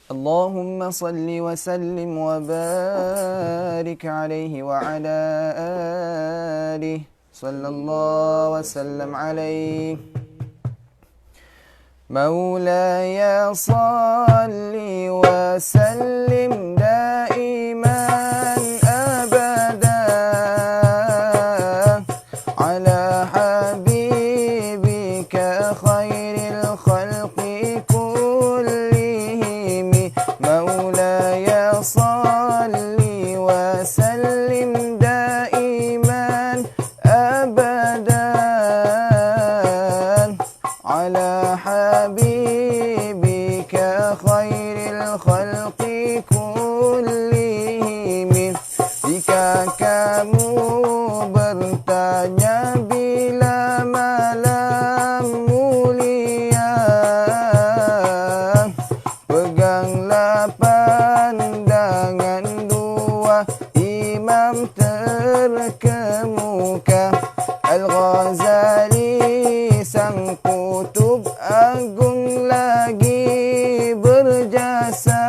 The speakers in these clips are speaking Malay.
اللهم صل وسلم وبارك عليه وعلى آله صلى الله وسلم عليه. مولاي صل وسلم دائما أبدا على حبيبك خير الخلق كلهم. مولاي صل وسلم دائما أبدا على حبيبك خير الخلق كلهم. Jika kamu bertanya bila malam mulia, peganglah pandangan dua imam terkemuka. Al-Ghazali sang kutub agung lagi berjasa,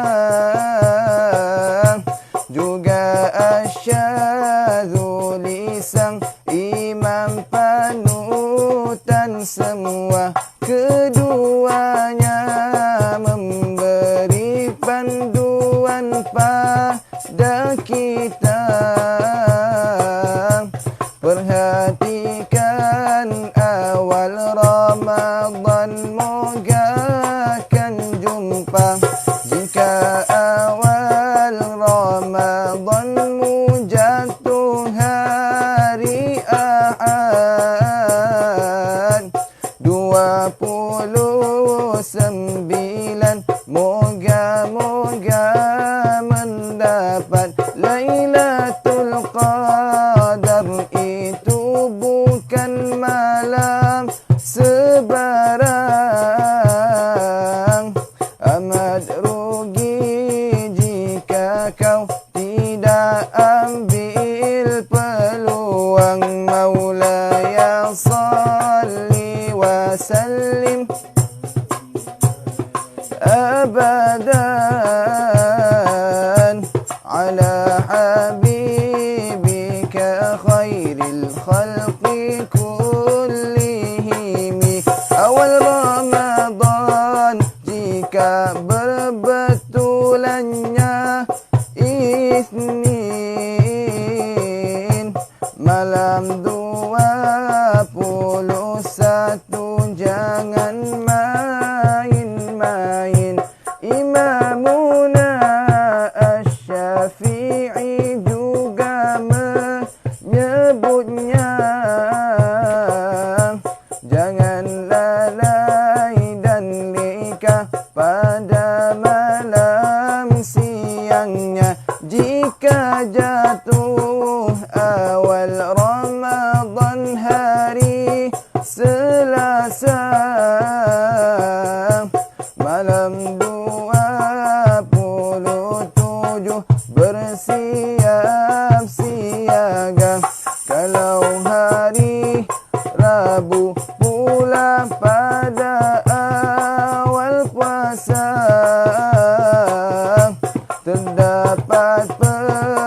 juga Asy-Syadzuli sang imam panutan semua. Keduanya memberi panduan pada kita. Perhatikan awal Ramadan, moga akan jumpa. Jika awal Ramadanmu jatuh hari Ahad 29, moga-moga mendapat Lailatul Qadar. Itu bukan malam sebarang. Amat rugi jika kau tidak ambil peluang. Maulaya salli wa sallim abadan ala habibika khairil khalqi kullihim. Awal Ramadan jika berbetulannya Isnin, malam 21 jangan main-main. Imamuna Asy-Syafi'i juga menyebutnya, jangan lalai dan leka pada malam siangnya. Jika jatuh awal Ramadan hari Selasa, malam 27 bersiap siaga. Kalau hari Rabu pula pada awal puasa, terdapat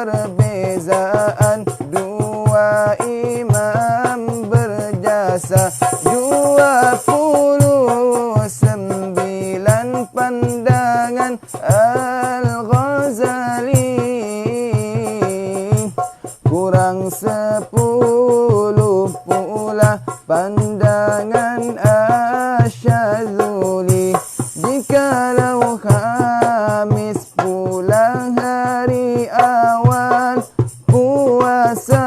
perbezaan dua imam berjasa. 29 pandangan Al-Ghazali, kurang 10 pula pandangan Asy-Syadzuli. Jikalau Khamis pula hari awal puasa,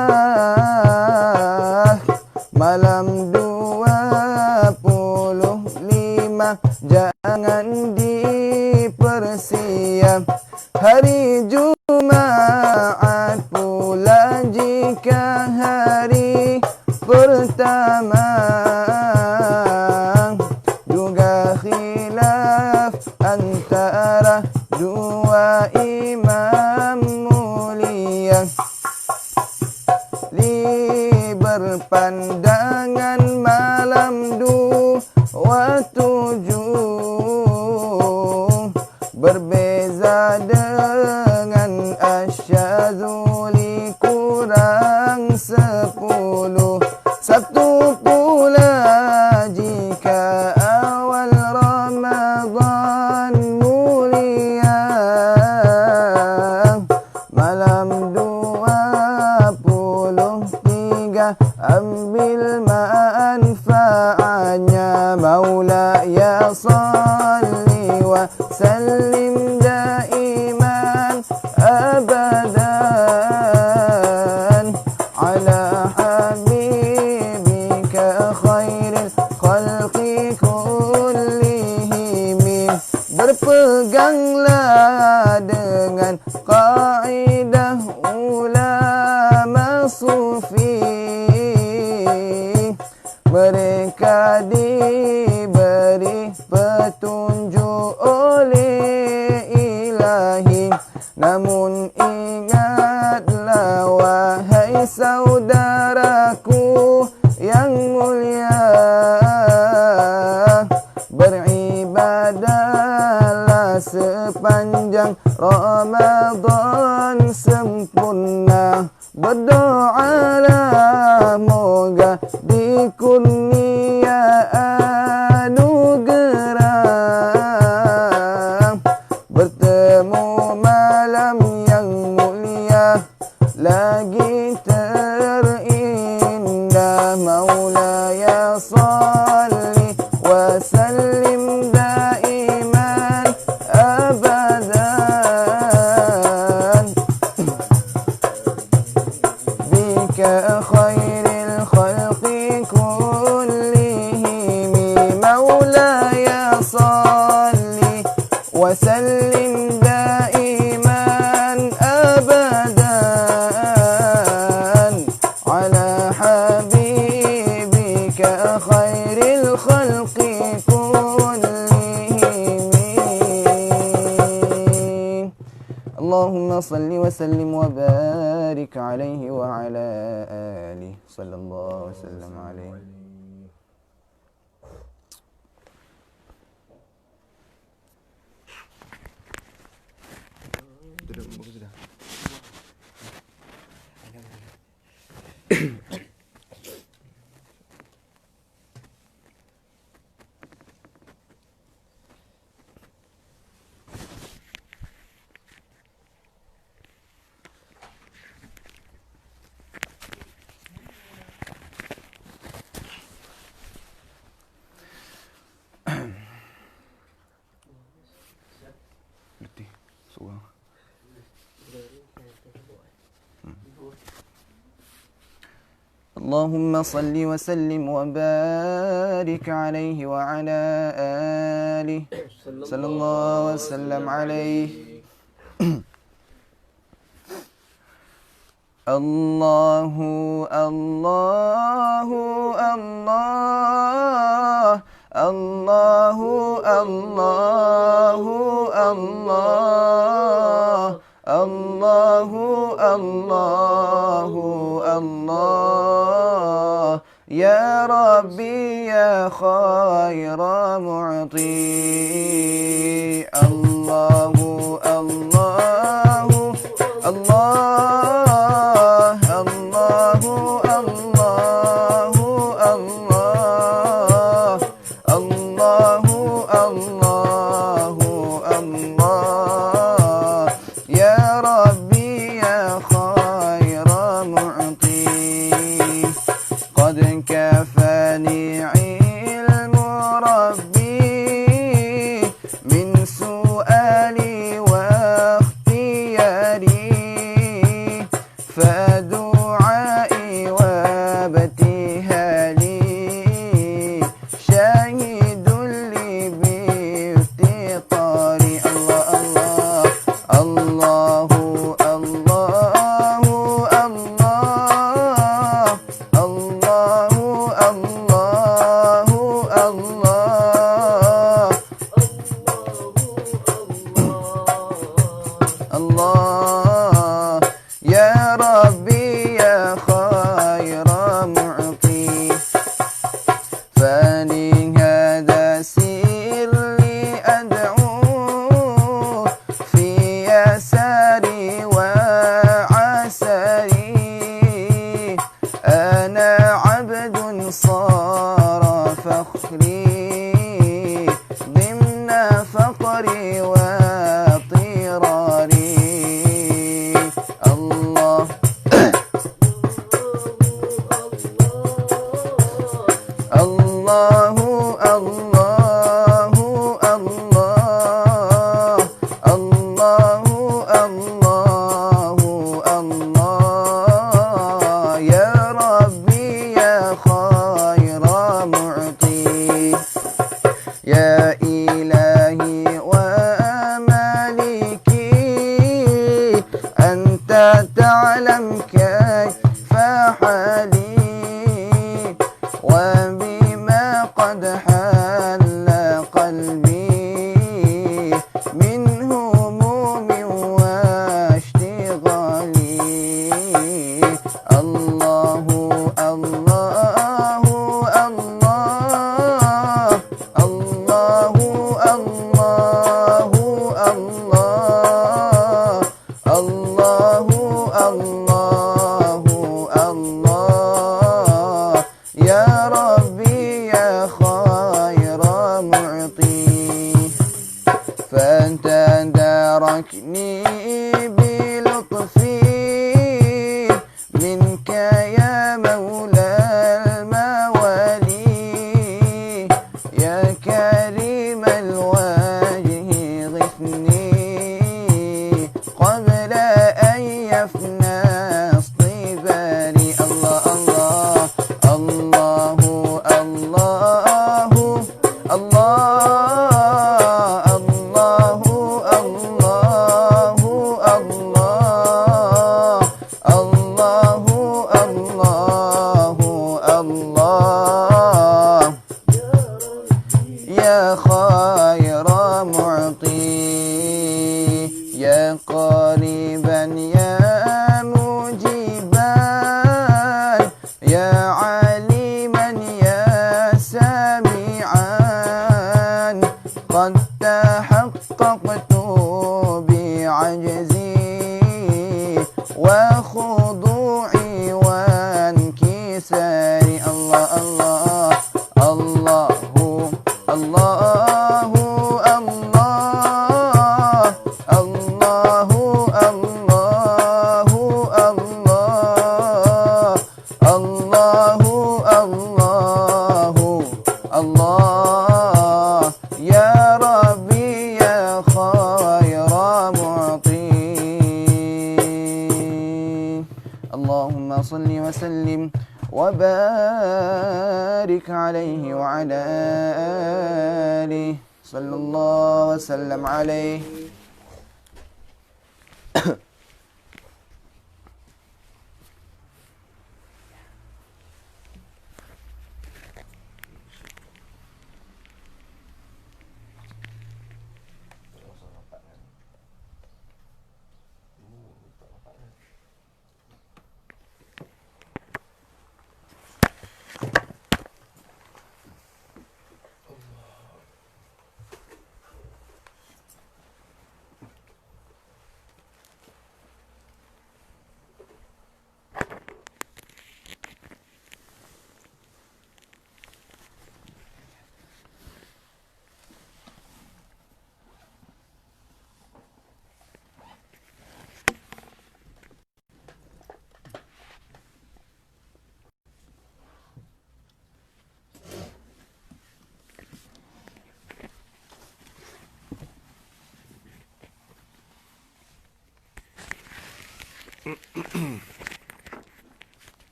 malam 25 jangan dipersiap. Hari Jumaat pula jika hari pertama, juga khilaf antara dua imam mulia. Berpandangan malam 27 berbeda Sabtu pula jika awal Ramadan mulia, malam 23 ambil manfaatnya. Maulaya salli wa sallim daiman abadan ala habibika khairil khalqi kullihim. Berpeganglah dengan kaidah ulama sufi, mereka diberi petunjuk oleh ilahi. Namun ingatlah wahai saudaraku yang mulia, beribadahlah sepanjang Ramadan sempurna. Berdoalah moga dikurnia anugerah, bertemu malam yang mulia lagi terindah. Maulaya salli wa sallim daiman abadan bika khairil khalqi kullihim. Maulaya salli wa sallim daiman abadan ala habibika khairil khalqi kullihim. Allahumma salli wa sallim wa barik alaihi wa ala alihi sallallahu wa sallam alaihi. Allahumma salli wa sallim wa barik alaihi wa ala alihi sallallahu wa sallam alaihi. Allahu Allahu Allah, Allahu Allahu Allah, Allahu Allahu Allah. Ya Rabbi ya khaira mu'ti. Allahu Allahu Allah, Allahu Allahu Allah, Allahu Allahu Allah. Ya Rabbi ya khaira mu'ti. Qad kafani ilmu Rabbi min أنا عبد صار فخري ضمن فقري واضطراري. الله الله الله الله الله الله الله يا ربي يا خير معطي يا إلهي ومالكي أنت تعلم كيف حالي وبما قد حل قلبي من هموم واشتغالي. الله الله الله الله الله الله الله الله يا ربي يا خير معطي. فتداركني بلطفي منك يا مولى الموالي يا كريم الوجه غثني قبل أن يفنى اصطباري. الله الله الله الله الله الله الله الله الله يا خير معطي يا قريبا يا مجيبا يا عليما يا سميعا قد تحققت بعجزي وخضوعي وانكساري. الله الله الله الله الله الله الله الله الله يا ربي يا خير معطي. اللهم صل وسلم وبارك عليه وعلى آله صلى الله وسلم عليه.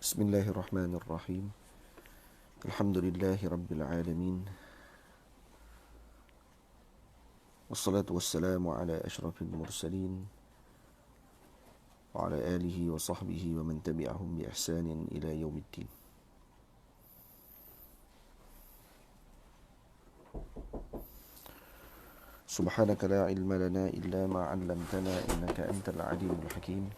Bismillahirrahmanirrahim. Alhamdulillahi Rabbil Alamin. Wassalatu wassalamu ala ashrafil mursalin wa ala alihi wa sahbihi wa man tabi'ahum bi ihsanin ila yaumiddin. Subhanaka la ilma lana illa ma 'allamtana innaka antal alimul hakim.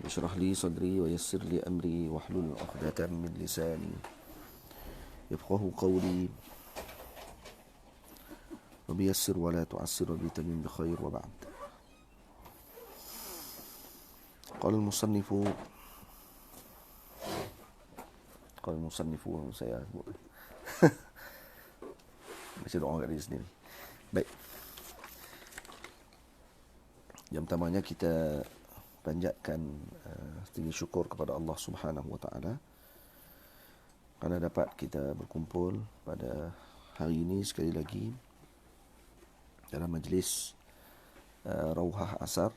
Ishrah li sadri wa yassir li amri wahlul 'uqdatam min lisani yafqahu qawli wa biyassir wa la tu'assir wa bitamim bi khair wa ba'd. Qala al-musannifu saya sebut. Baca doa kat diri sendiri. Baik. Yang pertamanya kita panjatkan tinggi syukur kepada Allah Subhanahu wa taala kerana dapat kita berkumpul pada hari ini sekali lagi dalam majlis Rauhah Asar.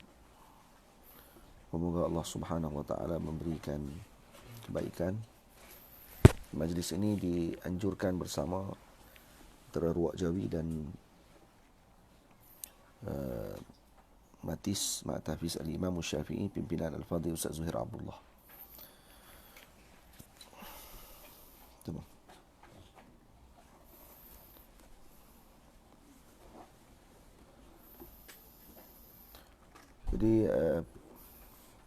Semoga Allah Subhanahu wa taala memberikan kebaikan. Majlis ini dianjurkan bersama antara Ruwaq Jawi dan Matis Ma'tafiz Al-Imam Syafi'i, pimpinan Al-Fadhil Ustaz Zuhair Abdullah. Tengok. Jadi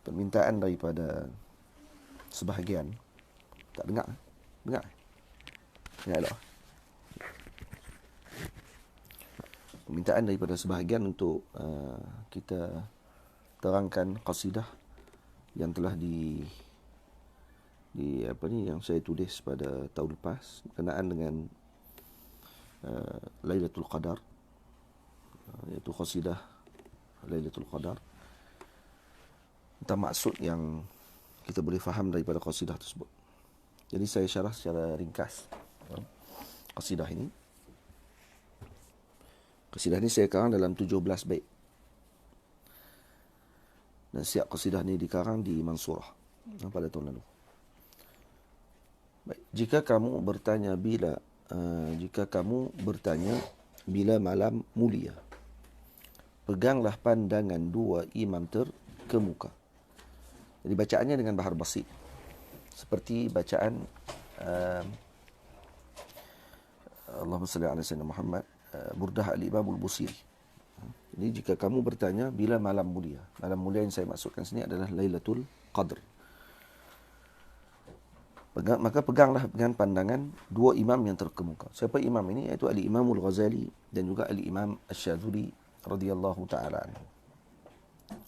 permintaan daripada sebahagian, tak dengar? Dengar? Dengar tak? Permintaan daripada sebahagian untuk kita terangkan qasidah yang telah yang saya tulis pada tahun lepas berkenaan dengan Lailatul Qadar, iaitu qasidah Lailatul Qadar, tentang maksud yang kita boleh faham daripada qasidah tersebut. Jadi saya syarah secara ringkas qasidah ini. Qasidah ini saya karang dalam 17 bait. Dan setiap qasidah ini dikarang di Mansurah pada tahun lalu. Baik, jika kamu bertanya bila malam mulia, peganglah pandangan dua imam terkemuka. Jadi bacaannya dengan bahar basit, seperti bacaan Allahumma salli ala sayyidina Muhammad, Burdah Al-Imam Al-Busiri. Jadi jika kamu bertanya bila malam mulia, malam mulia yang saya maksudkan sini adalah Lailatul Qadr, maka peganglah dengan pandangan dua imam yang terkemuka. Siapa imam ini? Iaitu Al-Imam Al-Ghazali dan juga Al-Imam Asy-Syadzili radhiyallahu taala anhu.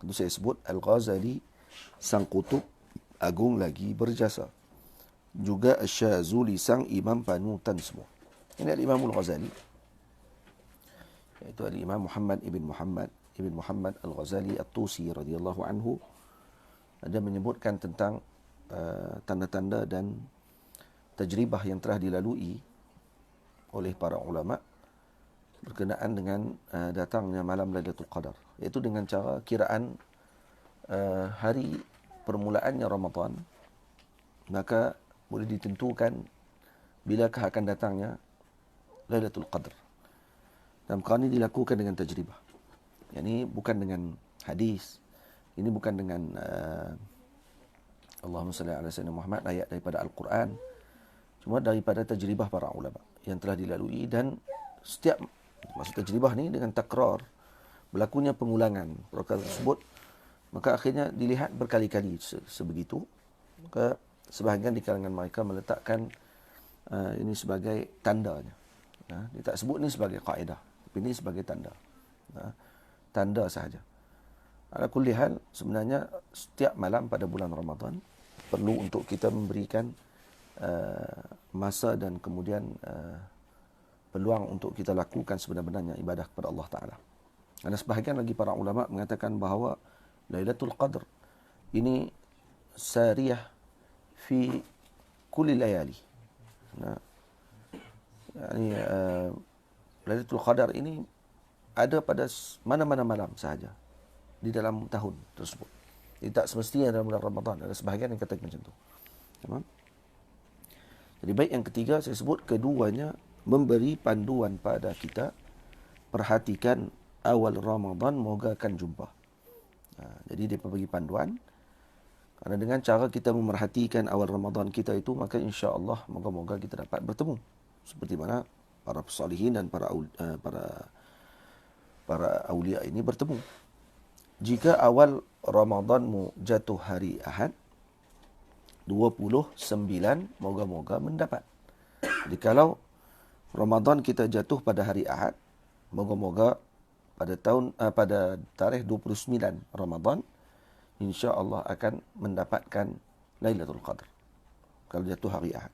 Itu saya sebut Al-Ghazali sang kutub agung lagi berjasa, juga Asy-Syadzili sang imam panutan semua. Ini Al-Imam Al-Ghazali, iaitu Al-Imam Muhammad ibn Muhammad Al-Ghazali At-Tusi radhiyallahu anhu. Ada menyebutkan tentang tanda-tanda dan tajribah yang telah dilalui oleh para ulama berkenaan dengan datangnya malam Lailatul Qadar, iaitu dengan cara kiraan hari permulaannya Ramadan, maka boleh ditentukan bilakah akan datangnya Lailatul Qadar. Dan perkara ini dilakukan dengan tajribah. Ini bukan dengan hadis, ini bukan dengan Allahumma salli ala sayyidina Muhammad, ayat daripada Al-Quran, cuma daripada tajribah para ulama yang telah dilalui. Dan setiap maksud tajribah ni dengan takrar, berlakunya pengulangan perkara tersebut, maka akhirnya dilihat berkali-kali sebegitu. Maka sebahagian di kalangan mereka meletakkan ini sebagai tandanya. Dia tak sebut ni sebagai kaedah, tapi ini sebagai tanda. Tanda sahaja. Ala kulli hal, sebenarnya setiap malam pada bulan Ramadan perlu untuk kita memberikan masa dan kemudian peluang untuk kita lakukan sebenar-benarnya ibadah kepada Allah Ta'ala. Karena sebahagian lagi para ulama mengatakan bahawa Lailatul Qadr ini sariyah fi kulli layali. Lailatul Qadar ini ada pada mana-mana malam sahaja di dalam tahun tersebut. Jadi tak semestinya dalam bulan Ramadan. Ada sebahagian yang kata macam tu. Tamam? Jadi baik yang ketiga saya sebut, keduanya memberi panduan pada kita. Perhatikan awal Ramadan, moga akan jumpa. Jadi dia bagi panduan. Karena dengan cara kita memerhatikan awal Ramadan kita itu, maka insya-Allah moga-moga kita dapat bertemu. Seperti mana para salihin dan para awliya ini bertemu. Jika awal Ramadanmu jatuh hari Ahad, 29 moga-moga mendapat. Jadi kalau Ramadan kita jatuh pada hari Ahad, moga-moga pada tarikh 29 Ramadan insya-Allah akan mendapatkan Lailatul Qadar. Kalau jatuh hari Ahad.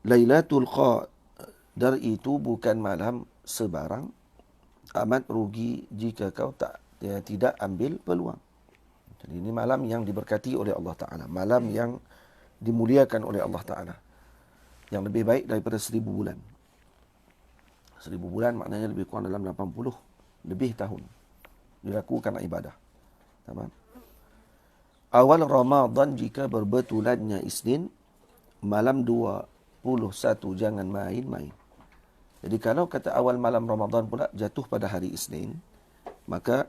Lailatul Qadar itu bukan malam sebarang. Amat rugi jika kau tidak ambil peluang. Jadi ini malam yang diberkati oleh Allah Ta'ala. Malam yang dimuliakan oleh Allah Ta'ala. Yang lebih baik daripada 1000 bulan. 1000 bulan maknanya lebih kurang dalam 80 lebih tahun dilakukan ibadah. Tamam. Awal Ramadan jika berbetulannya Isnin, malam 21 jangan main-main. Jadi kalau kata awal malam Ramadan pula jatuh pada hari Isnin, maka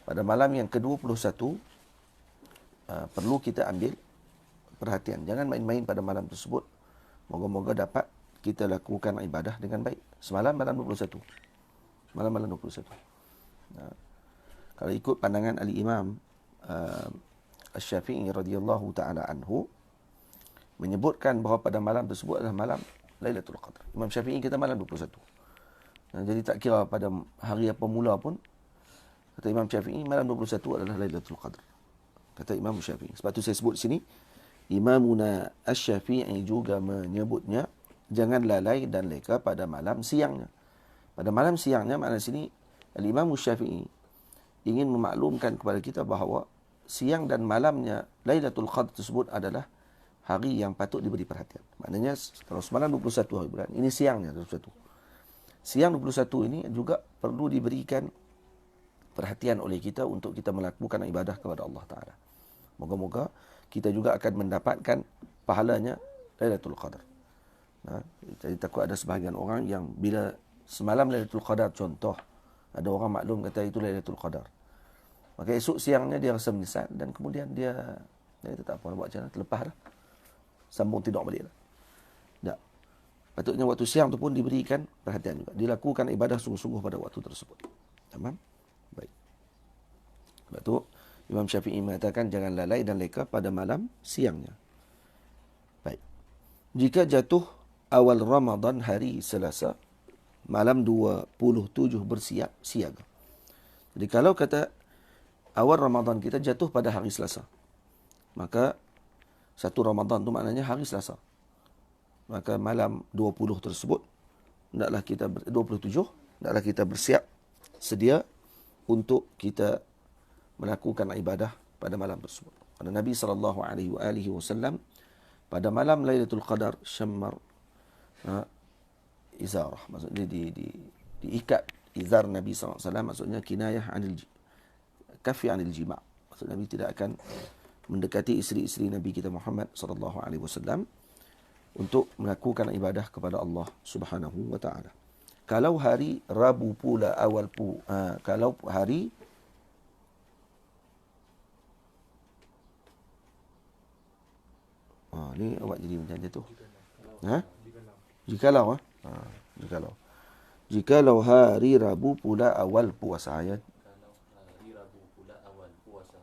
pada malam yang ke-21 perlu kita ambil perhatian. Jangan main-main pada malam tersebut. Moga-moga dapat kita lakukan ibadah dengan baik. Semalam malam 21. Malam 21. Kalau ikut pandangan Al-Imam Asy-Syafi'i radhiyallahu taala anhu menyebutkan bahawa pada malam tersebut adalah malam Lailatul Qadar. Imam Syafi'i kata malam 21. Jadi tak kira pada hari apa mula pun, kata Imam Syafi'i malam 21 adalah Lailatul Qadar. Kata Imam Syafi'i. Sebab tu saya sebut di sini Imamuna Asy-Syafi'i juga menyebutnya jangan lalai dan leka pada malam siangnya. Pada malam siangnya makna sini Al-Imam Syafi'i ingin memaklumkan kepada kita bahawa siang dan malamnya Lailatul Qadar tersebut adalah hari yang patut diberi perhatian. Maknanya kalau semalam 21 hari bulan, ini siangnya 21. Siang 21 ini juga perlu diberikan perhatian oleh kita untuk kita melakukan ibadah kepada Allah Ta'ala. Moga-moga kita juga akan mendapatkan pahalanya Lailatul Qadar. Jadi takut ada sebahagian orang yang bila semalam Lailatul Qadar, contoh, ada orang maklum kata itu Lailatul Qadar. Maka esok siangnya dia rasa menyesal dan kemudian dia kata tak apa, buat macam mana, terlepas dah. Sambung tidur balik dah. Tak. Patutnya waktu siang tu pun diberikan perhatian juga. Dilakukan ibadah sungguh-sungguh pada waktu tersebut. Tamam? Baik. Sebab tu Imam Syafi'i mengatakan jangan lalai dan leka pada malam siangnya. Baik. Jika jatuh awal Ramadan hari Selasa, malam 27 bersiap siaga. Jadi kalau kata awal Ramadan kita jatuh pada hari Selasa, maka satu Ramadan tu maknanya hari Selasa. Maka malam 20 tersebut hendaklah kita 27 hendaklah kita bersiap sedia untuk kita melakukan ibadah pada malam tersebut. Karena Nabi SAW pada malam Lailatul Qadar syammar izarah, maksudnya diikat izar Nabi SAW, maksudnya kinayah anil kafi anil jima'. Maksudnya Nabi tidak akan mendekati isteri-isteri Nabi kita Muhammad SAW untuk melakukan ibadah kepada Allah Subhanahu wa taala. Kalau hari Rabu pula kalau hari ni awak jadi macam jatuh. Jikalau Jikalau hari Rabu pula awal puasa ayat. Hari Rabu pula awal puasa.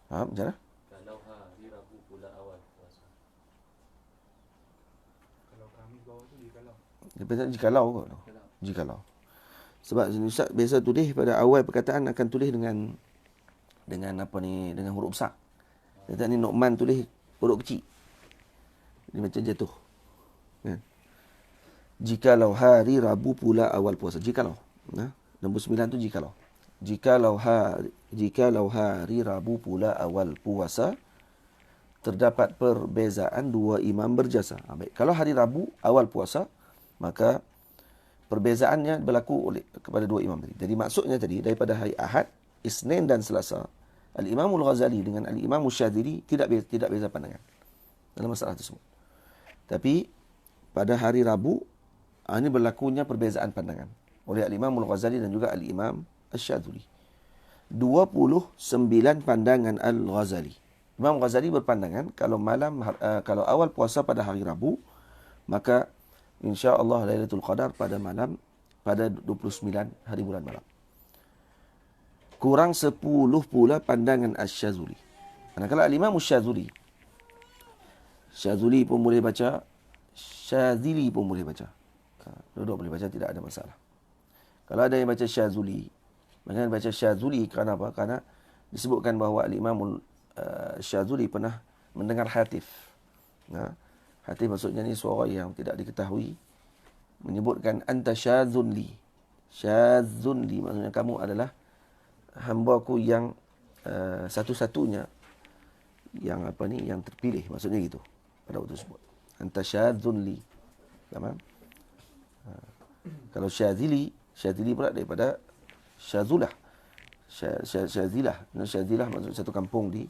Macam mana? Kalau hari Rabu pula awal puasa. Kalau kami bawah tu jikalau. Dia kata jikalau kot. Jikalau. Sebab Ustaz biasa tulis pada awal perkataan akan tulis dengan apa ni, dengan huruf besar. Dia kata ni Nu'man tulis huruf kecil. Dia macam jatuh. Kan? Jikalau hari Rabu pula awal puasa. Jikalau. Nombor 9 tu jikalau. Jikalau hari Rabu pula awal puasa, terdapat perbezaan dua imam berjasa. Baik. Kalau hari Rabu awal puasa, maka perbezaannya berlaku kepada dua imam tadi. Jadi maksudnya tadi daripada hari Ahad, Isnin dan Selasa, Al-Imam Al-Ghazali dengan Al-Imam Syadzili tidak beza pandangan dalam masalah tersebut. Tapi pada hari Rabu ini berlakunya perbezaan pandangan oleh Al-Imam Al-Ghazali dan juga Al-Imam Asy-Syadzili. 29 pandangan Al-Ghazali. Imam Ghazali berpandangan kalau awal puasa pada hari Rabu, maka insya-Allah Lailatul Qadar pada 29 hari bulan malam. Kurang 10 pula pandangan Asy-Syadzili. Manakala Al-Imam Asy-Syadzili, Syadzili pun boleh baca, Syadzili pun boleh baca. Dua-dua boleh baca, tidak ada masalah. Kalau ada yang baca Syadzili, Makanya baca Syadzuli kerana apa? Kerana disebutkan bahawa Al-Imam Syadzuli pernah mendengar hatif. Hatif maksudnya ni suara yang tidak diketahui. Menyebutkan anta syadzun li. Syadzun li maksudnya kamu adalah hamba-Ku yang satu-satunya yang yang terpilih, maksudnya gitu pada waktu tersebut. Anta syadzun li. Tamam? Kalau syadzili pula daripada syadzulah. Syadzilah. Syadzilah maksud satu kampung di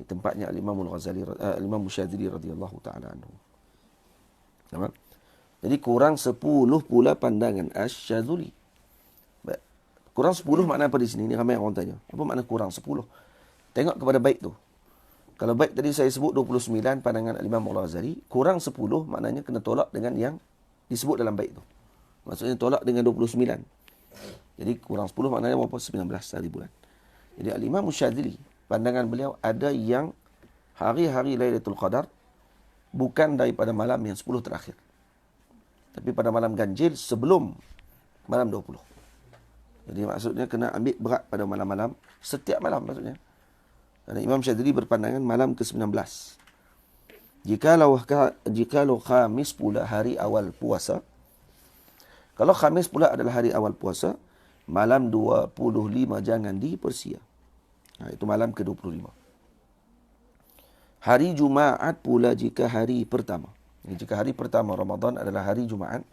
tempatnya Al-Imam Al-Ghazali, Al-Imam Syadzili radhiyallahu taala anhu. Tamam? Jadi kurang 10 pula pandangan Asy-Syadzuli. Kurang 10 makna apa di sini? Ni ramai orang tanya. Apa makna kurang 10? Tengok kepada bait tu. Kalau bait tadi saya sebut 29 pandangan Al-Imam Al-Ghazali, kurang 10 maknanya kena tolak dengan yang disebut dalam bait tu. Maksudnya tolak dengan 29. Jadi kurang 10 maknanya berapa? 19 hari bulan. Jadi Al-Imam Syadzili, pandangan beliau ada yang hari-hari Lailatul Qadar bukan daripada malam yang 10 terakhir, tapi pada malam ganjil sebelum malam 20. Jadi maksudnya kena ambil berat pada malam-malam, setiap malam maksudnya. Dan Imam Syadzili berpandangan malam ke-19. Jikalau Khamis pula hari awal puasa, kalau Khamis pula adalah hari awal puasa, malam 25 jangan dipersia. Itu malam ke-25. Hari Jumaat pula jika hari pertama. Jika hari pertama Ramadan adalah hari Jumaat,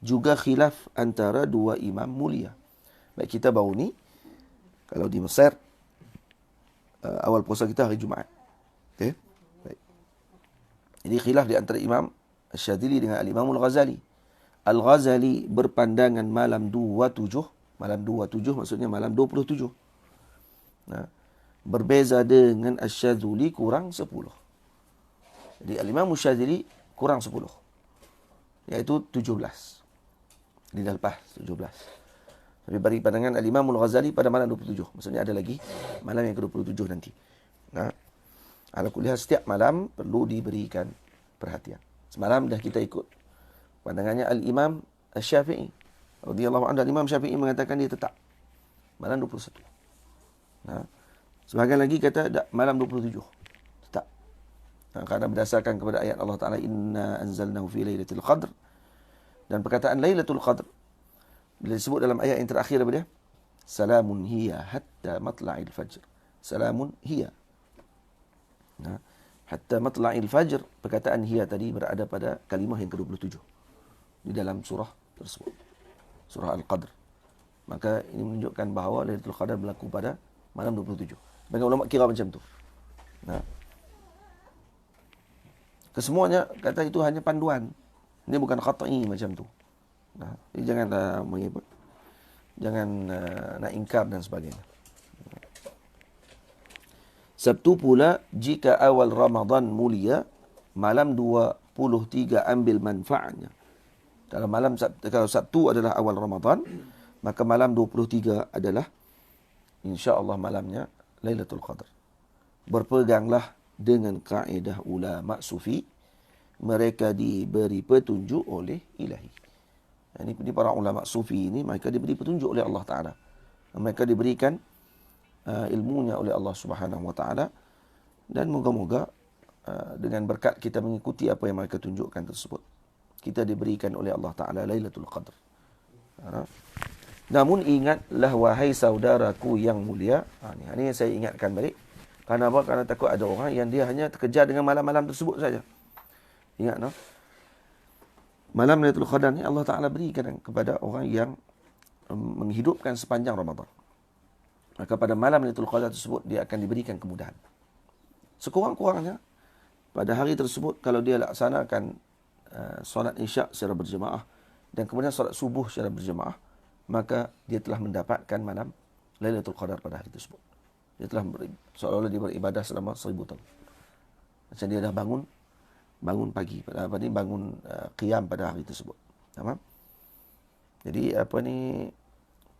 juga khilaf antara dua imam mulia. Baik, kita baru ni, kalau di Mesir, awal puasa kita hari Jumaat. Okay? Baik. Jadi khilaf di antara Imam Syadzili dengan Al-Imam Al-Ghazali. Al-Ghazali berpandangan malam 27. Malam 27 maksudnya malam 27. Berbeza dengan Asy-Syadzuli kurang 10. Jadi Al-Imam Syadzili kurang 10. Iaitu 17. Jadi dah lepas 17. Tapi bagi pandangan Al-Imam Al-Ghazali pada malam 27. Maksudnya ada lagi malam yang ke-27 nanti. Ala kulli hal, setiap malam perlu diberikan perhatian. Semalam dah kita ikut pandangannya Al-Imam Asy-Syafi'i radhiyallahu anhu. Al-Imam Syafi'i mengatakan dia tetap malam 21. Sebahagian lagi kata malam 27. Tetap. Kerana berdasarkan kepada ayat Allah Ta'ala, inna anzalnahu fi lailatul qadr. Dan perkataan Lailatul Qadr bila disebut dalam ayat yang terakhir apa dia? Salamun hiya hatta matla'il fajr. Salamun hiya. Hatta matla'il fajr. Perkataan hiya tadi berada pada kalimah yang ke-27 di dalam surah tersebut. Surah Al-Qadr. Maka ini menunjukkan bahawa Lailatul Qadar berlaku pada malam 27. Banyak ulama kira macam tu. Kesemuanya kata itu hanya panduan. Ini bukan khata'i macam tu. Jadi janganlah mengikut. Jangan nak ingkar dan sebagainya. Sabtu pula, jika awal Ramadan mulia, malam 23 ambil manfaatnya. Kalau Sabtu adalah awal Ramadan, maka malam 23 adalah insya-Allah malamnya Lailatul Qadar. Berpeganglah dengan kaedah ulama sufi, mereka diberi petunjuk oleh ilahi. Ini para ulama sufi ini, mereka diberi petunjuk oleh Allah Ta'ala. Mereka diberikan ilmunya oleh Allah Subhanahu Wa Ta'ala. Dan moga-moga dengan berkat kita mengikuti apa yang mereka tunjukkan tersebut, kita diberikan oleh Allah Ta'ala Lailatul Qadar. Namun ingatlah wahai saudaraku yang mulia. Ini yang saya ingatkan balik. Kerana apa? Kerana takut ada orang yang dia hanya terkejar dengan malam-malam tersebut saja. Ingat, no? Malam Lailatul Qadar ni Allah Ta'ala berikan kepada orang yang menghidupkan sepanjang Ramadan. Maka pada malam Lailatul Qadar tersebut dia akan diberikan kemudahan. Sekurang-kurangnya pada hari tersebut kalau dia laksanakan solat isyak secara berjemaah dan kemudian solat subuh secara berjemaah, maka dia telah mendapatkan malam Lailatul Qadar pada hari tersebut. Dia telah seolah-olah dia beribadah selama 1000 tahun. Macam dia dah bangun pagi, bangun qiyam pada hari tersebut. Tamam? Jadi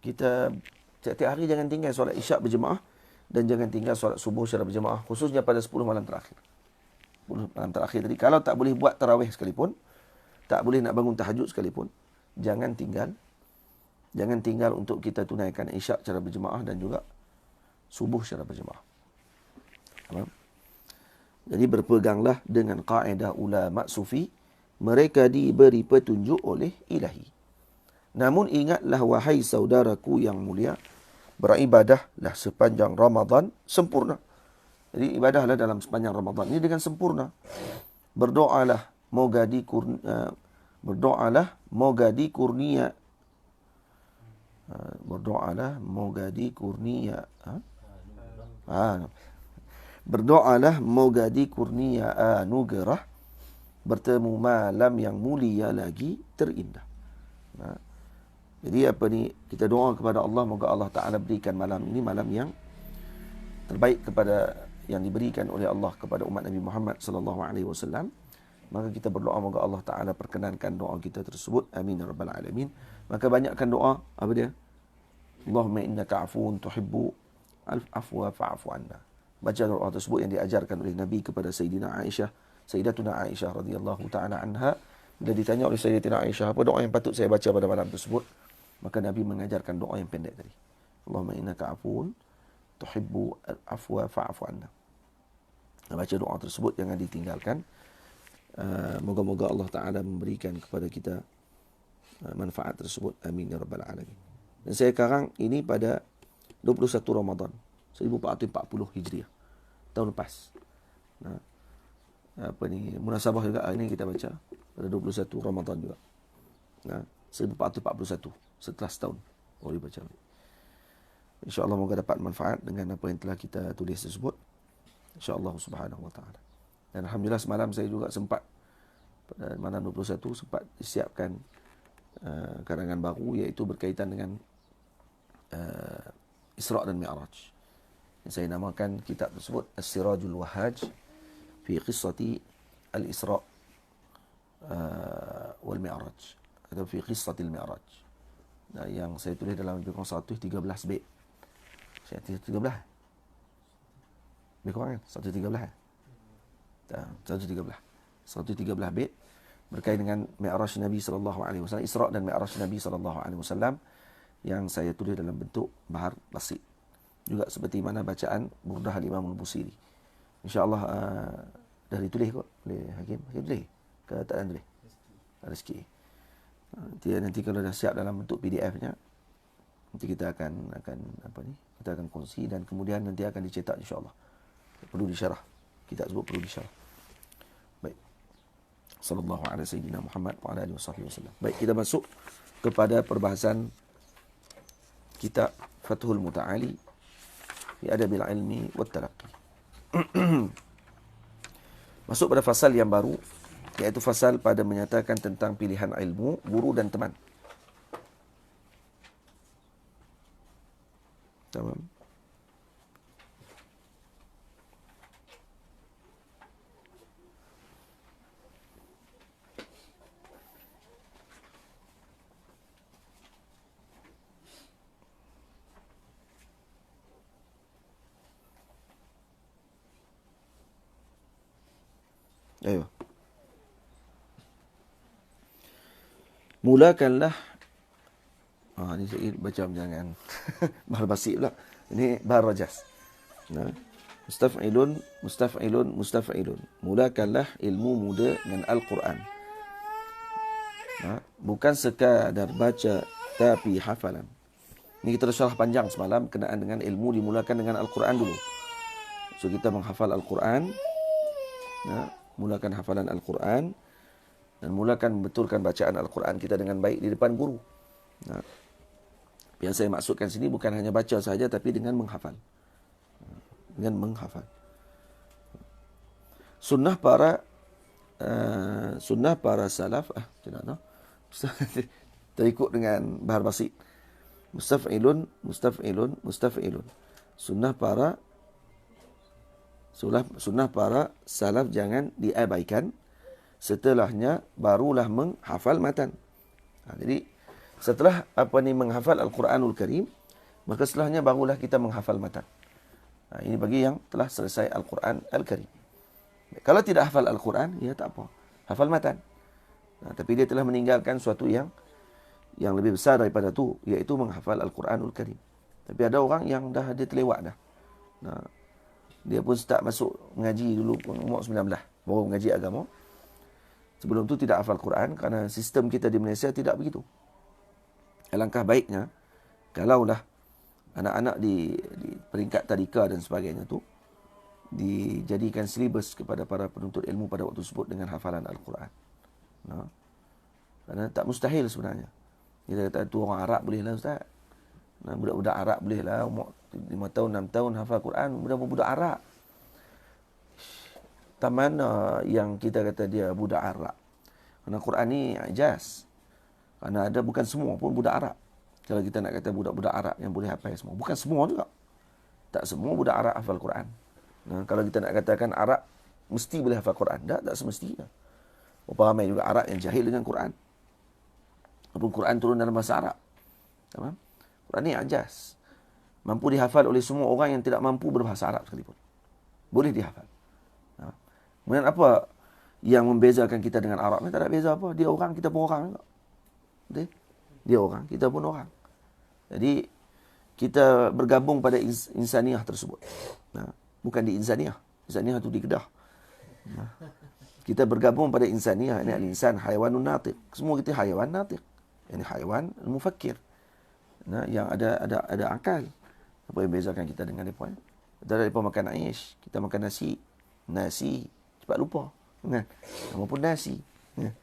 kita tiap-tiap hari jangan tinggal solat isyak berjemaah dan jangan tinggal solat subuh secara berjemaah, khususnya pada 10 malam terakhir. 10 malam terakhir tadi, kalau tak boleh buat tarawih sekalipun, tak boleh nak bangun tahajud sekalipun, jangan tinggal jangan tinggal untuk kita tunaikan isyak secara berjemaah dan juga subuh secara berjemaah. Faham? Jadi berpeganglah dengan kaedah ulama sufi, mereka diberi petunjuk oleh ilahi. Namun ingatlah wahai saudaraku yang mulia, beribadahlah sepanjang Ramadan sempurna. Jadi ibadahlah dalam sepanjang Ramadan ini dengan sempurna. Berdoalah moga dikurnia berdoalah moga dikurnia berdoalah moga dikurnia anugerah, bertemu malam yang mulia lagi terindah. Jadi apa ni, kita doa kepada Allah, moga Allah Ta'ala berikan malam ini malam yang terbaik kepada yang diberikan oleh Allah kepada umat Nabi Muhammad sallallahu alaihi wasallam. Maka kita berdoa moga Allah Ta'ala perkenankan doa kita tersebut. Amin ya rabbal alamin. Maka banyakkan doa, apa dia? Allahumma innaka afuun tuhibbu al-afwa fa'fu anna. Baca doa tersebut yang diajarkan oleh Nabi kepada Sayyidina Aisyah, Sayyidatuna Aisyah radhiyallahu ta'ala anha. Bila ditanya oleh Sayyidatina Aisyah, apa doa yang patut saya baca pada malam tersebut? Maka Nabi mengajarkan doa yang pendek tadi. Allahumma innaka afuun tuhibbu al-afwa fa'fu anna. Baca doa tersebut, jangan ditinggalkan. Moga-moga Allah Ta'ala memberikan kepada kita manfaat tersebut. Amin ya rabbal alamin. Dan saya sekarang ini pada 21 Ramadan 1440 Hijriah, tahun lepas. Munasabah juga ini kita baca pada 21 Ramadan juga. 1441, setelah setahun boleh baca. InsyaAllah moga dapat manfaat dengan apa yang telah kita tulis tersebut. InsyaAllah subhanahu wa ta'ala. Dan Alhamdulillah semalam saya juga sempat, pada malam 21 sempat disiapkan karangan baru, iaitu berkaitan dengan Isra' dan Mi'raj. Saya namakan kitab tersebut As-Sirajul Wahhaj fi Qissati Al-Isra' wal Mi'raj, atau fi Qissatil Mi'raj. Yang saya tulis dalam lebih kurang 113 bait. Saya 13. Lebih kurang kan? 113 113 bait berkaitan dengan Mi'raj Nabi sallallahu alaihi wasallam, Isra' dan Mi'raj Nabi sallallahu alaihi wasallam, yang saya tulis dalam bentuk bahar basit. Juga seperti mana bacaan Burdah Al-Imam Al-Busiri. InsyaAllah dah ditulis kot oleh Hakim. Hakim tulis ke tak ada tulis? Ada sikit. Nanti kalau dah siap dalam bentuk PDF-nya, nanti kita akan kita akan kongsi, dan kemudian nanti akan dicetak insyaAllah. Perlu disyarah. Kitab tersebut perlu disyarah. Baik. Sallallahu alaihi sayyidina Muhammad wa ala alihi wasallam. Baik, kita masuk kepada perbahasan kitab Fathul Muta'ali fi Adabil Ilmi wat Talaqqi. Masuk pada fasal yang baru, iaitu fasal pada menyatakan tentang pilihan ilmu, guru dan teman. Tamam. Ayo. Mulakanlah. Ini saya baca jangan bahar basit pula. Ini bahar rajas. Mustaf'ilun, mustaf'ilun, mustaf'ilun. Mulakanlah ilmu muda dengan Al-Quran. Bukan sekadar baca tapi hafalan. Ini kita syarah panjang semalam kenaan dengan ilmu dimulakan dengan Al-Quran dulu. So kita menghafal Al-Quran. Mulakan hafalan Al-Quran dan mulakan membetulkan bacaan Al-Quran kita dengan baik di depan guru. Yang saya maksudkan sini bukan hanya baca saja, tapi dengan menghafal. Dengan menghafal. Sunnah para salaf, terikut dengan bahar basit. Mustaf'ilun, mustaf'ilun, mustaf'ilun. Sunnah para salaf jangan diabaikan. Setelahnya barulah menghafal matan. Jadi setelah menghafal Al-Quranul Karim, maka setelahnya barulah kita menghafal matan. Ini bagi yang telah selesai Al-Quran Al-Karim. Kalau tidak hafal Al-Quran, ya tak apa, hafal matan. Tapi dia telah meninggalkan suatu yang yang lebih besar daripada tu, iaitu menghafal Al-Quranul Karim. Tapi ada orang yang dah dia terlewat dah. Nah, dia pun start masuk mengaji dulu umur 19, baru mengaji agama. Sebelum tu tidak hafal Quran kerana sistem kita di Malaysia tidak begitu. Alangkah baiknya kalaulah anak-anak di peringkat tadika dan sebagainya tu dijadikan silibus kepada para penuntut ilmu pada waktu tersebut dengan hafalan Al-Quran. Nah, kerana tak mustahil sebenarnya. Kita kata tu orang Arab boleh lah Ustaz. Nah, budak-budak Arab boleh lah umur 5 tahun, 6 tahun hafal Quran. Budak-budak Arab. Tak mana yang kita kata dia budak Arab. Kerana Quran ni ijaz. Kerana ada bukan semua pun budak Arab. Kalau kita nak kata budak-budak Arab yang boleh hafal semua. Bukan semua juga. Tak semua budak Arab hafal Quran. Nah, kalau kita nak katakan Arab mesti boleh hafal Quran. Tak semestinya. Berapa ramai juga Arab yang jahil dengan Quran. Walaupun Quran turun dalam bahasa Arab. Faham? Quran ni ijaz. Mampu dihafal oleh semua orang yang tidak mampu berbahasa Arab sekalipun. Boleh dihafal. Kemudian apa yang membezakan kita dengan Arab ni? Tak ada beza apa. Dia orang, kita pun orang juga. Betul? Dia orang, kita pun orang. Jadi, kita bergabung pada insaniah tersebut. Nah, bukan di insaniah. Insaniah tu di Kedah. Nah, kita bergabung pada insaniah. Ini al-insan haiwanun natiq. Semua kita haiwan natiq. Ini haiwan mufakkir. Nah, yang ada akal. Apa yang bezakan kita dengan mereka? Mereka makan aish, kita makan nasi. Nasi. Cepat lupa. Kan? Nama pun nasi. Kan?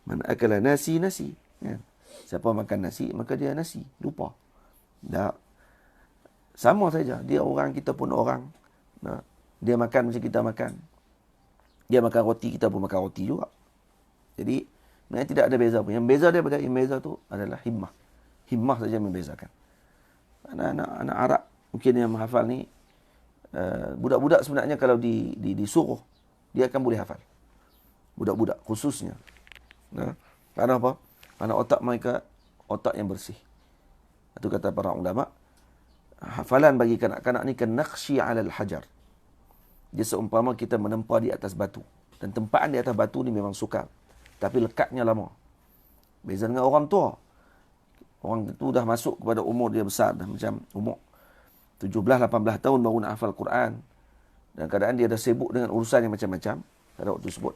Man akala nasi. Kan? Siapa makan nasi, maka dia nasi. Lupa. Tak. Sama saja. Dia orang, kita pun orang. Nah, dia makan macam kita makan. Dia makan roti, kita pun makan roti juga. Jadi, sebenarnya tidak ada beza pun. Yang beza daripada yang beza tu adalah himmah. Himmah saja yang membezakan. Anak-anak Arab mungkin yang menghafal ni, budak-budak sebenarnya kalau disuruh, dia akan boleh hafal. Budak-budak khususnya. Nah, kerana apa? Kerana otak mereka, otak yang bersih. Itu kata para ulama. Hafalan bagi kanak-kanak ni kan naqshi 'alal hajar. Dia seumpama kita menempa di atas batu. Dan tempaan di atas batu ni memang sukar. Tapi lekatnya lama. Beza dengan orang tua. Orang tu dah masuk kepada umur dia besar. Dah macam umur 17-18 tahun baru nak hafal Quran. Dan keadaan dia dah sibuk dengan urusan yang macam-macam. Pada waktu tersebut.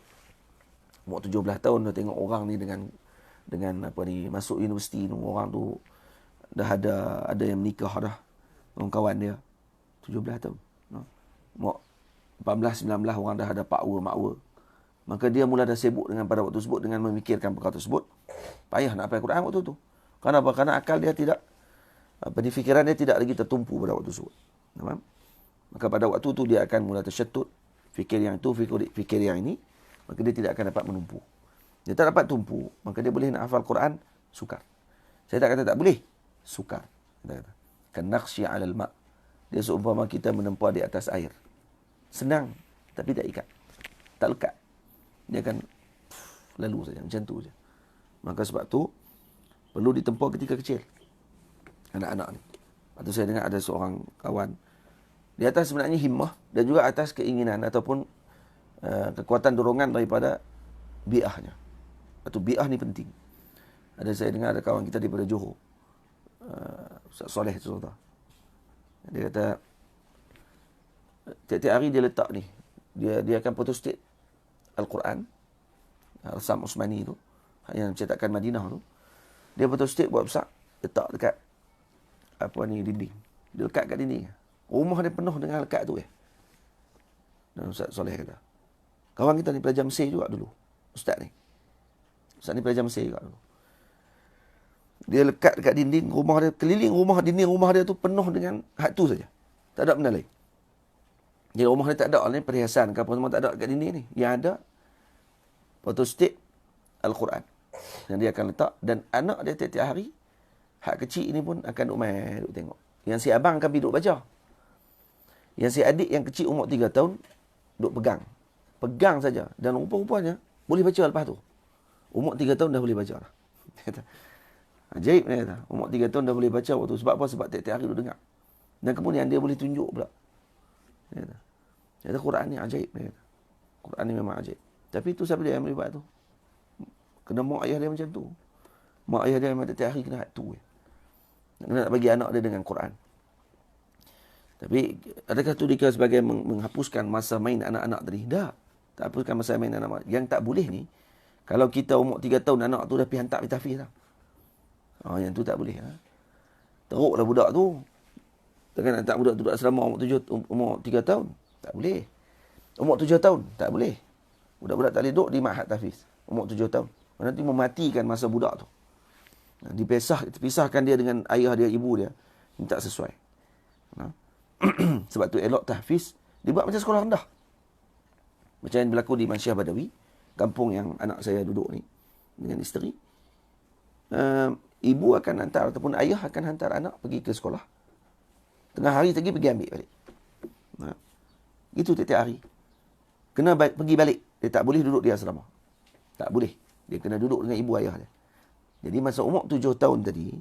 Umur 17 tahun dah tengok orang ni dengan apa ni, masuk universiti ni. Orang tu dah ada yang menikah dah. Dengan kawan dia. 17 tahun. Umur 18-19 orang dah ada pakwa-makwa. Maka dia mula dah sibuk dengan pada waktu tersebut dengan memikirkan perkara tersebut. Payah nak hafal Quran waktu tu. Kenapa? Kerana akal dia tidak, fikiran dia tidak lagi tertumpu pada waktu tersebut. Faham? Maka pada waktu tu dia akan mula tersyatut. Fikir yang itu, fikir yang ini. Maka dia tidak akan dapat menumpu. Dia tak dapat tumpu. Maka dia boleh nak hafal Quran, sukar. Saya tak kata tak boleh. Sukar. Kan naqshi 'alal ma'. Dia seumpama kita menempa di atas air. Senang, tapi tak ikat. Tak lekat. Dia akan lalu saja. Macam tu saja. Maka sebab tu, perlu ditempa ketika kecil. Anak-anak ni. Atau saya dengar ada seorang kawan. Di atas sebenarnya himmah. Dan juga atas keinginan ataupun kekuatan dorongan daripada bi'ahnya. Atau bi'ah ni penting. Ada saya dengar ada kawan kita daripada Johor. Ustaz Soleh tu. Dia kata, tiap-tiap hari dia letak ni. Dia akan photostate Al-Quran. Rasam Osmani tu. Yang cetakan Madinah tu. Dia photostate buat besar. Letak dekat dinding. Dia lekat kat dinding. Rumah dia penuh dengan lekat tu. Dan Ustaz Soleh kata. Kawan kita ni pelajar Mesir juga dulu. Ustaz ni. Ustaz ni pelajar Mesir juga dulu. Dia lekat dekat dinding rumah dia. Keliling rumah, dinding rumah dia tu penuh dengan hak tu saja. Tak ada benda lain. Jadi rumah dia tak ada ni perhiasan ke apa semua tak ada kat dinding ni. Yang ada photostate Al-Quran. Yang dia akan letak. Dan anak dia tiap-tiap hari, hak kecil ini pun akan duduk main, duduk tengok. Yang si abang akan pergi duduk baca. Yang si adik yang kecil umur 3 tahun, duduk pegang. Pegang saja. Dan rupa-rupanya, boleh baca lepas tu. Umur 3 tahun dah boleh baca lah. Ajaib dia kata. Umur 3 tahun dah boleh baca waktu. Sebab apa? Sebab tiap-tiap hari duduk dengar. Dan kemudian dia boleh tunjuk pula. Dia kata Quran ni ajaib. Dia kata. Quran ni memang ajaib. Tapi tu siapa dia yang boleh buat tu? Kena mak ayah dia macam tu. Mak ayah dia memang tiap hari kena had tu. Nak bagi anak dia dengan Quran. Tapi adakah tu dikira sebagai menghapuskan masa main anak-anak tadi? Tak hapuskan masa main anak-anak. Yang tak boleh ni, kalau kita umur 3 tahun anak tu dah pergi hantar tahfiz dah. Yang tu tak boleh. Teruklah budak tu. Takkan hantar budak tu duduk asrama umur 3 tahun. Tak boleh. Umur 7 tahun. Tak boleh. Budak-budak tak boleh duduk di ma'had tahfiz. Umur 7 tahun. Nanti mematikan masa budak tu. Dipisahkan dia dengan ayah dia, ibu dia. Ini tak sesuai. Sebab tu elok tahfiz dibuat macam sekolah rendah. Macam yang berlaku di Mansyah Badawi, kampung yang anak saya duduk ni dengan isteri. Ibu akan hantar ataupun ayah akan hantar anak pergi ke sekolah. Tengah hari pergi ambil balik. Itu tiap-tiap hari. Kena pergi balik. Dia tak boleh duduk di asrama. Tak boleh. Dia kena duduk dengan ibu ayah dia. Jadi masa umur 7 tahun tadi,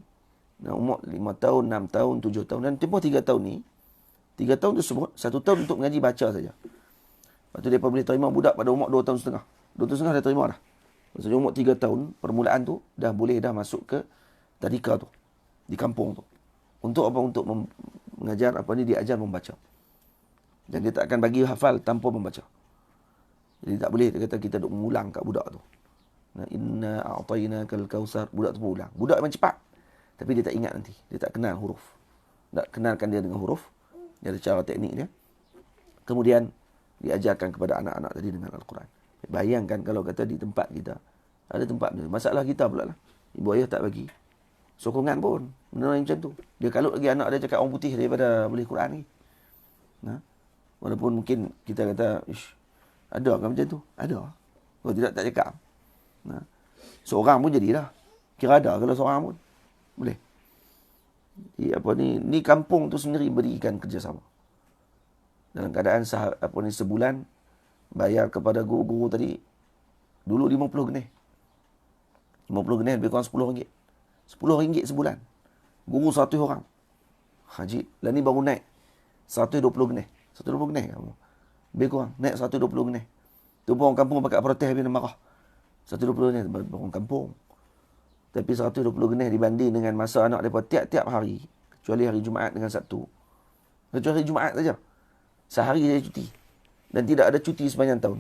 umur 5 tahun, 6 tahun, 7 tahun dan tempoh 3 tahun ni, 3 tahun tersebut, 1 tahun untuk mengaji baca saja. Lepas tu mereka boleh terima budak pada umur 2 tahun setengah. 2 tahun setengah dah terima dah. Maksudnya umur 3 tahun, permulaan tu dah boleh dah masuk ke tadika tu. Di kampung tu. Untuk apa? Untuk mengajar diajar membaca. Dan dia tak akan bagi hafal tanpa membaca. Jadi tak boleh dia kata kita duk mengulang kat budak tu. Inna a'tainakal kautsar. Budak tu pun ulang. Budak memang cepat. Tapi dia tak ingat nanti. Dia tak kenal huruf. Tak kenalkan dia dengan huruf. Dia ada cara teknik dia. Kemudian diajarkan kepada anak-anak tadi dengan Al-Quran. Bayangkan kalau kata di tempat kita. Ada tempat ni. Masalah kita pula lah. Ibu ayah tak bagi sokongan pun. Benda macam tu. Dia kalut lagi anak dia cakap orang putih daripada boleh Quran ni. Walaupun mungkin kita kata, ada kan macam tu? Ada. Kalau tidak tak cakap. Seorang pun jadilah. Kira ada kalau seorang pun. Boleh. Jadi ni kampung tu sendiri berikan kerjasama. Dalam keadaan sebulan bayar kepada guru-guru tadi dulu 50 genih. 50 genih lebih kurang RM10. RM10 sebulan. Guru 100 orang. Haji, lah ni baru naik 120 genih. 120 genih kamu. Lebih kurang naik 120 genih. Tu pun orang kampung pakat protes habis marah. 120 genih orang kampung. Tapi 120 genih dibanding dengan masa anak mereka tiap-tiap hari. Kecuali hari Jumaat dengan Sabtu. Kecuali hari Jumaat saja. Sehari dia cuti. Dan tidak ada cuti sepanjang tahun.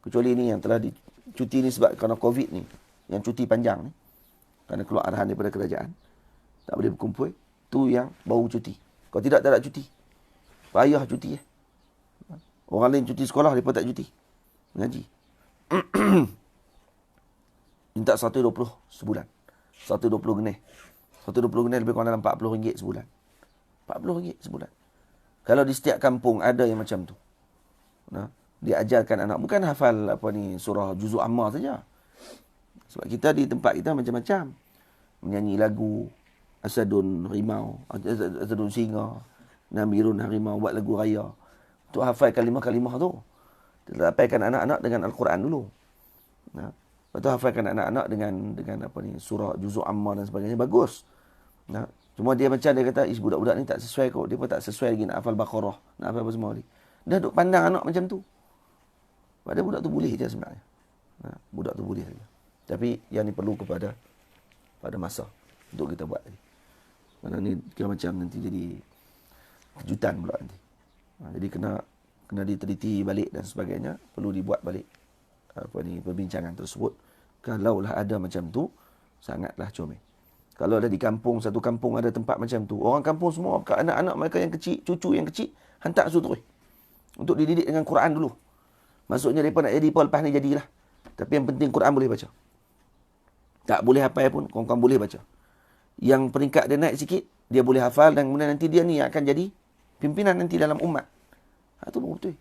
Kecuali ini yang telah cuti ni sebab kerana COVID ni. Yang cuti panjang ni. Kerana keluar arahan daripada kerajaan. Tak boleh berkumpul. Tu yang baru cuti. Kalau tidak, tak ada cuti. Payah cuti. Orang lain cuti sekolah, mereka tak cuti. Mengaji. Minta 120 sebulan. 120 genih. 120 genih lebih kurang dalam RM40 sebulan. RM40 sebulan. Kalau di setiap kampung ada yang macam tu. Diajarkan anak. Bukan hafal surah juzuk amma saja. Sebab kita di tempat kita macam-macam. Menyanyi lagu. Asadun harimau. Asadun singa. Namirun harimau. Buat lagu raya. Untuk hafal kalimah-kalimah tu. Kita hafalkan anak-anak dengan Al-Quran dulu. Lepas tu hafalkan anak-anak dengan surah juzuk amma dan sebagainya. Bagus. Cuma dia macam dia kata, budak-budak ni tak sesuai kok. Dia pun tak sesuai lagi nak hafal Baqarah. Nak hafal apa semua lagi. Dah duk pandang anak macam tu. Padahal budak tu boleh je sebenarnya. Budak tu boleh saja. Tapi yang ni perlu pada masa untuk kita buat tadi. Mana ni kira macam nanti jadi kejutan pula nanti. Jadi kena diteliti balik dan sebagainya. Perlu dibuat balik perbincangan tersebut. Kalaulah ada macam tu, sangatlah comel. Kalau ada di kampung, satu kampung ada tempat macam tu, orang kampung semua, anak-anak mereka yang kecil, cucu yang kecil, hantar suruh terus. Untuk dididik dengan Quran dulu. Maksudnya mereka nak jadi apa, lepas ni jadilah. Tapi yang penting Quran boleh baca. Tak boleh hafal pun, korang boleh baca. Yang peringkat dia naik sikit, dia boleh hafal dan kemudian nanti dia ni akan jadi pimpinan nanti dalam umat. Itu betul.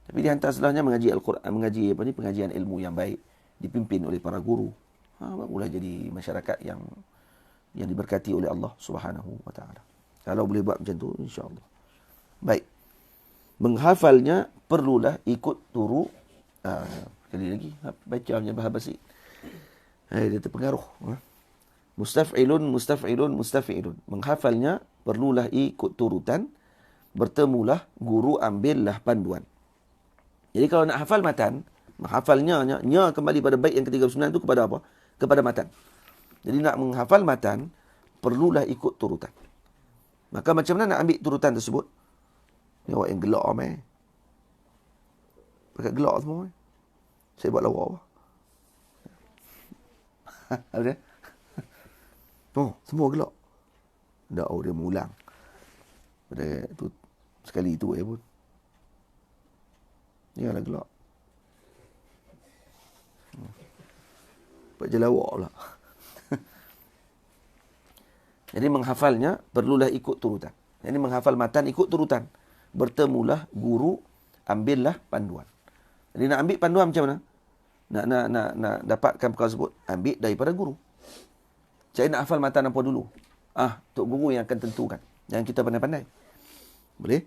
Tapi dia hantar setelahnya mengaji Al-Quran, mengaji pengajian ilmu yang baik, dipimpin oleh para guru. Barulah jadi masyarakat yang diberkati oleh Allah Subhanahu wa taala. Kalau boleh buat macam tu, insya-Allah. Baik. Menghafalnya perlulah ikut turu. Sekali lagi baca macam bahasa. Dia terpengaruh. Mustaf'ilun. Menghafalnya perlulah ikut turutan. Bertemulah guru, ambillah panduan. Jadi kalau nak hafal matan, menghafalnya kembali pada bait yang ke-39 tu kepada apa? Kepada matan. Jadi nak menghafal matan, perlulah ikut turutan. Maka macam mana nak ambil turutan tersebut? Ni awak yang gelak meh. Pakai gelak semua. Saya buat lawak apa? Apa dia? Oh, semua gelak. Dah, dia mengulang. Pada tu sekali itu pun. Ni lah gelak. Buat je lawak pula. Jadi menghafalnya perlulah ikut turutan. Jadi menghafal matan ikut turutan. Bertemulah guru, ambillah panduan. Jadi nak ambil panduan macam mana? Nak dapatkan perkara tersebut, ambil daripada guru. Saya nak hafal matan apa dulu? Tok guru yang akan tentukan. Jangan kita pandai-pandai. Boleh?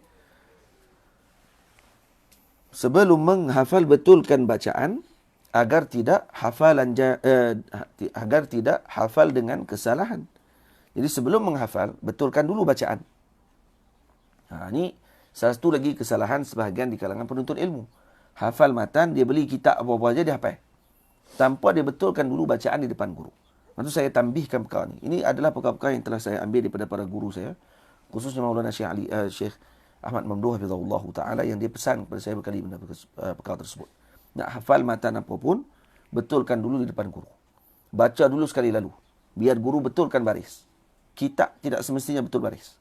Sebelum menghafal, betulkan bacaan agar tidak hafal dengan kesalahan. Jadi sebelum menghafal, betulkan dulu bacaan. Ini salah satu lagi kesalahan sebahagian di kalangan penuntut ilmu. Hafal matan, dia beli kitab apa-apa saja, dia hafal. Tanpa dia betulkan dulu bacaan di depan guru. Maksud saya tambihkan perkara ni. Ini adalah perkara-perkara yang telah saya ambil daripada para guru saya. Khususnya Maulana Syekh Ahmad Mamduh Hafizahullah Ta'ala, yang dia pesan kepada saya berkali benda perkara tersebut. Nak hafal matan apapun, betulkan dulu di depan guru. Baca dulu sekali lalu. Biar guru betulkan baris. Kitab tidak semestinya betul baris.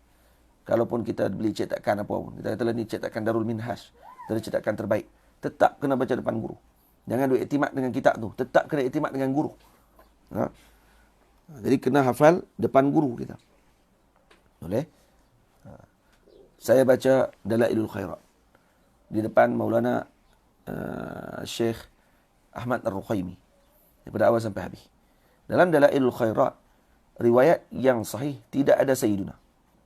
Kalaupun kita beli cetakan apa pun. Kita kata ni cetakan Darul Minhaj. Dari cetakan terbaik. Tetap kena baca depan guru. Jangan duk iktimat dengan kitab tu. Tetap kena iktimat dengan guru. Jadi kena hafal depan guru kita. Boleh? Saya baca Dalailul Khairat di depan Maulana Syekh Ahmad Ar-Ruqaimi daripada awal sampai habis. Dalam Dalailul Khairat, riwayat yang sahih tidak ada Sayyiduna.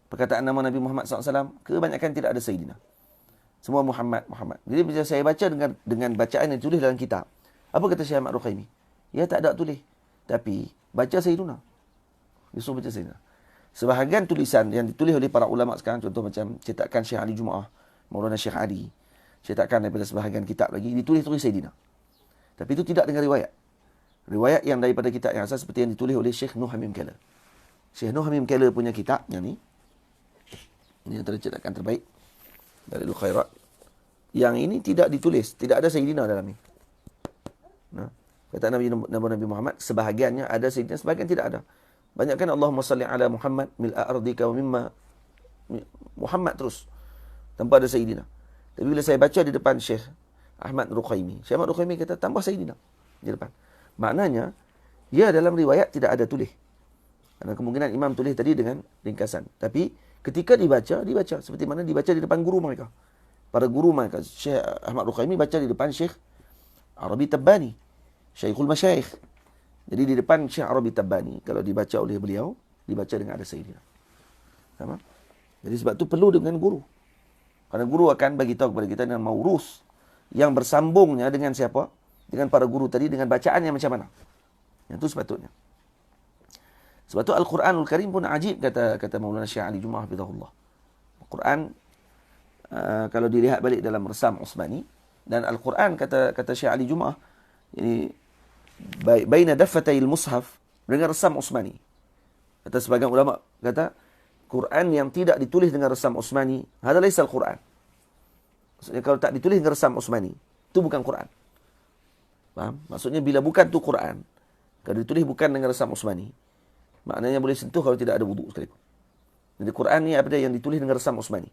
Perkataan nama Nabi Muhammad SAW kebanyakan tidak ada Sayyidina. Semua Muhammad. Jadi bila saya baca dengan bacaan yang ditulis dalam kitab, apa kata Syekh Ahmad Ar-Ruqaimi? Ya, tak ada tulis, tapi baca Sayyiduna. Dia suruh baca Sayyidina. Sebahagian tulisan yang ditulis oleh para ulama sekarang, contoh macam cetakan Syekh Ali Jumaah, Maulana Syekh Ali, cetakan daripada sebahagian kitab lagi, ditulis-tulis Sayyidina. Tapi itu tidak dengan riwayat. Riwayat yang daripada kitab yang asal seperti yang ditulis oleh Syekh Nuh Hamim Kala. Syekh Nuh Hamim Kala punya kitab yang ni, ini antara cetakan terbaik dari Dalailul Khairat. Yang ini tidak ditulis, tidak ada Sayyidina dalam ni. Kata Nabi Muhammad, sebahagiannya ada Sayyidina, sebahagian tidak ada. Banyakkan Allahumma salli ala Muhammad mil'a ardika wa mimma Muhammad terus. Tanpa ada Sayyidina. Tapi bila saya baca di depan Syekh Ahmad Ruqaimi, Syekh Ahmad Ruqaimi kata tambah Sayyidina di depan. Maknanya, ya dalam riwayat tidak ada tulis. Karena kemungkinan imam tulis tadi dengan ringkasan. Tapi ketika dibaca seperti mana dibaca di depan guru mereka. Para guru mereka, Syekh Ahmad Ruqaimi baca di depan Syekh Arabi Tabbani, Syekhul Masyayikh. Jadi di depan Syekh Arabi Tabbani, kalau dibaca oleh beliau, dibaca dengan ada Sayyidina. Sama? Jadi sebab tu perlu dengan guru. Karena guru akan bagi tahu kepada kita dengan maurus yang bersambungnya dengan siapa? Dengan para guru tadi, dengan bacaan yang macam mana. Yang itu sepatutnya. Sebab tu Al-Quranul Karim pun ajib, kata Maulana Syekh Ali Jumaah Hafizahullah. Al-Quran, kalau dilihat balik dalam Resam Osmani, dan Al-Quran, kata Syekh Ali Jumaah, ini baina daffatayil mushaf dengan Resam Osmani. Kata sebagian ulama, kata Quran yang tidak ditulis dengan Resam Osmani, hadza laisa al-Quran. Maksudnya kalau tak ditulis dengan Resam Osmani, itu bukan Quran. Faham? Maksudnya bila bukan tu Quran, kalau ditulis bukan dengan Resam Osmani, maknanya boleh sentuh kalau tidak ada wuduk sekalipun. Jadi Quran ni apa dia yang ditulis dengan Resam Osmani.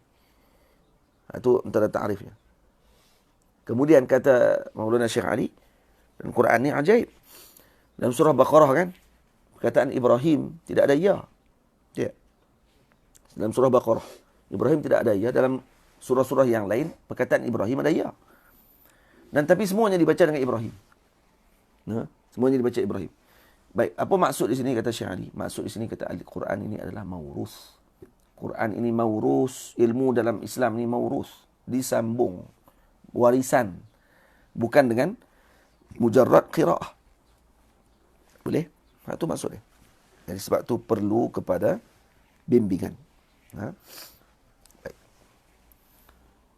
Itu antara ta'rifnya. Kemudian kata Maulana Syekh Ali, dan Quran ni ajaib. Dalam surah Baqarah kan, perkataan Ibrahim tidak ada ya. Ya. Dalam surah Baqarah, Ibrahim tidak ada ya. Dalam surah-surah yang lain, perkataan Ibrahim ada ya. Dan tapi semuanya dibaca dengan Ibrahim. Semuanya dibaca Ibrahim. Baik, apa maksud di sini kata Syekh Ali? Maksud di sini kata Al-Quran ini adalah maurus. Quran ini maurus, ilmu dalam Islam ini maurus, disambung, warisan. Bukan dengan mujarrad qiraah. Boleh? Itu maksudnya. Jadi sebab tu perlu kepada bimbingan. Baik.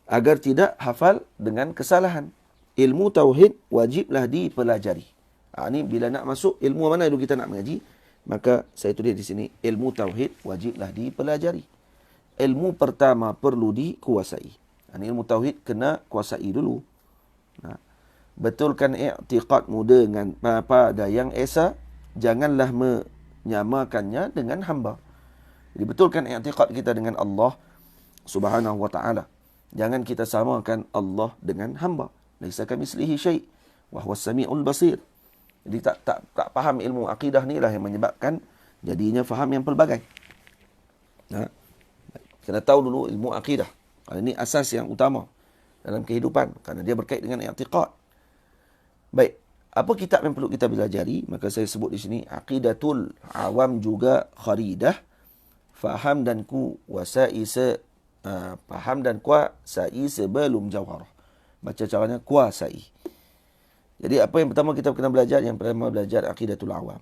Agar tidak hafal dengan kesalahan. Ilmu tauhid wajiblah dipelajari. Ini bila nak masuk ilmu mana dulu kita nak mengaji, Maka saya tulis di sini, ilmu tauhid wajiblah dipelajari. Ilmu pertama perlu dikuasai. Ilmu tauhid kena kuasai dulu. Betulkan i'tiqadmu dengan pada yang esa, janganlah menyamakannya dengan hamba. Jadi betulkan i'tiqad kita dengan Allah Subhanahu wa taala. Jangan kita samakan Allah dengan hamba. Laisa kamitslihi syai' wa huwas samiul basir. Jadi tak faham ilmu akidah ni lah yang menyebabkan jadinya faham yang pelbagai. Kena tahu dulu ilmu akidah. Kerana ini asas yang utama dalam kehidupan. Kerana dia berkait dengan i'tiqad. Baik. Apa kitab yang perlu kita pelajari? Maka saya sebut di sini Aqidatul Awam juga Kharidah. Faham dan kuasai sebelum Jauharah. Baca caranya kuasai. Jadi apa yang pertama kita kena belajar? Yang pertama belajar Aqidatul Awam.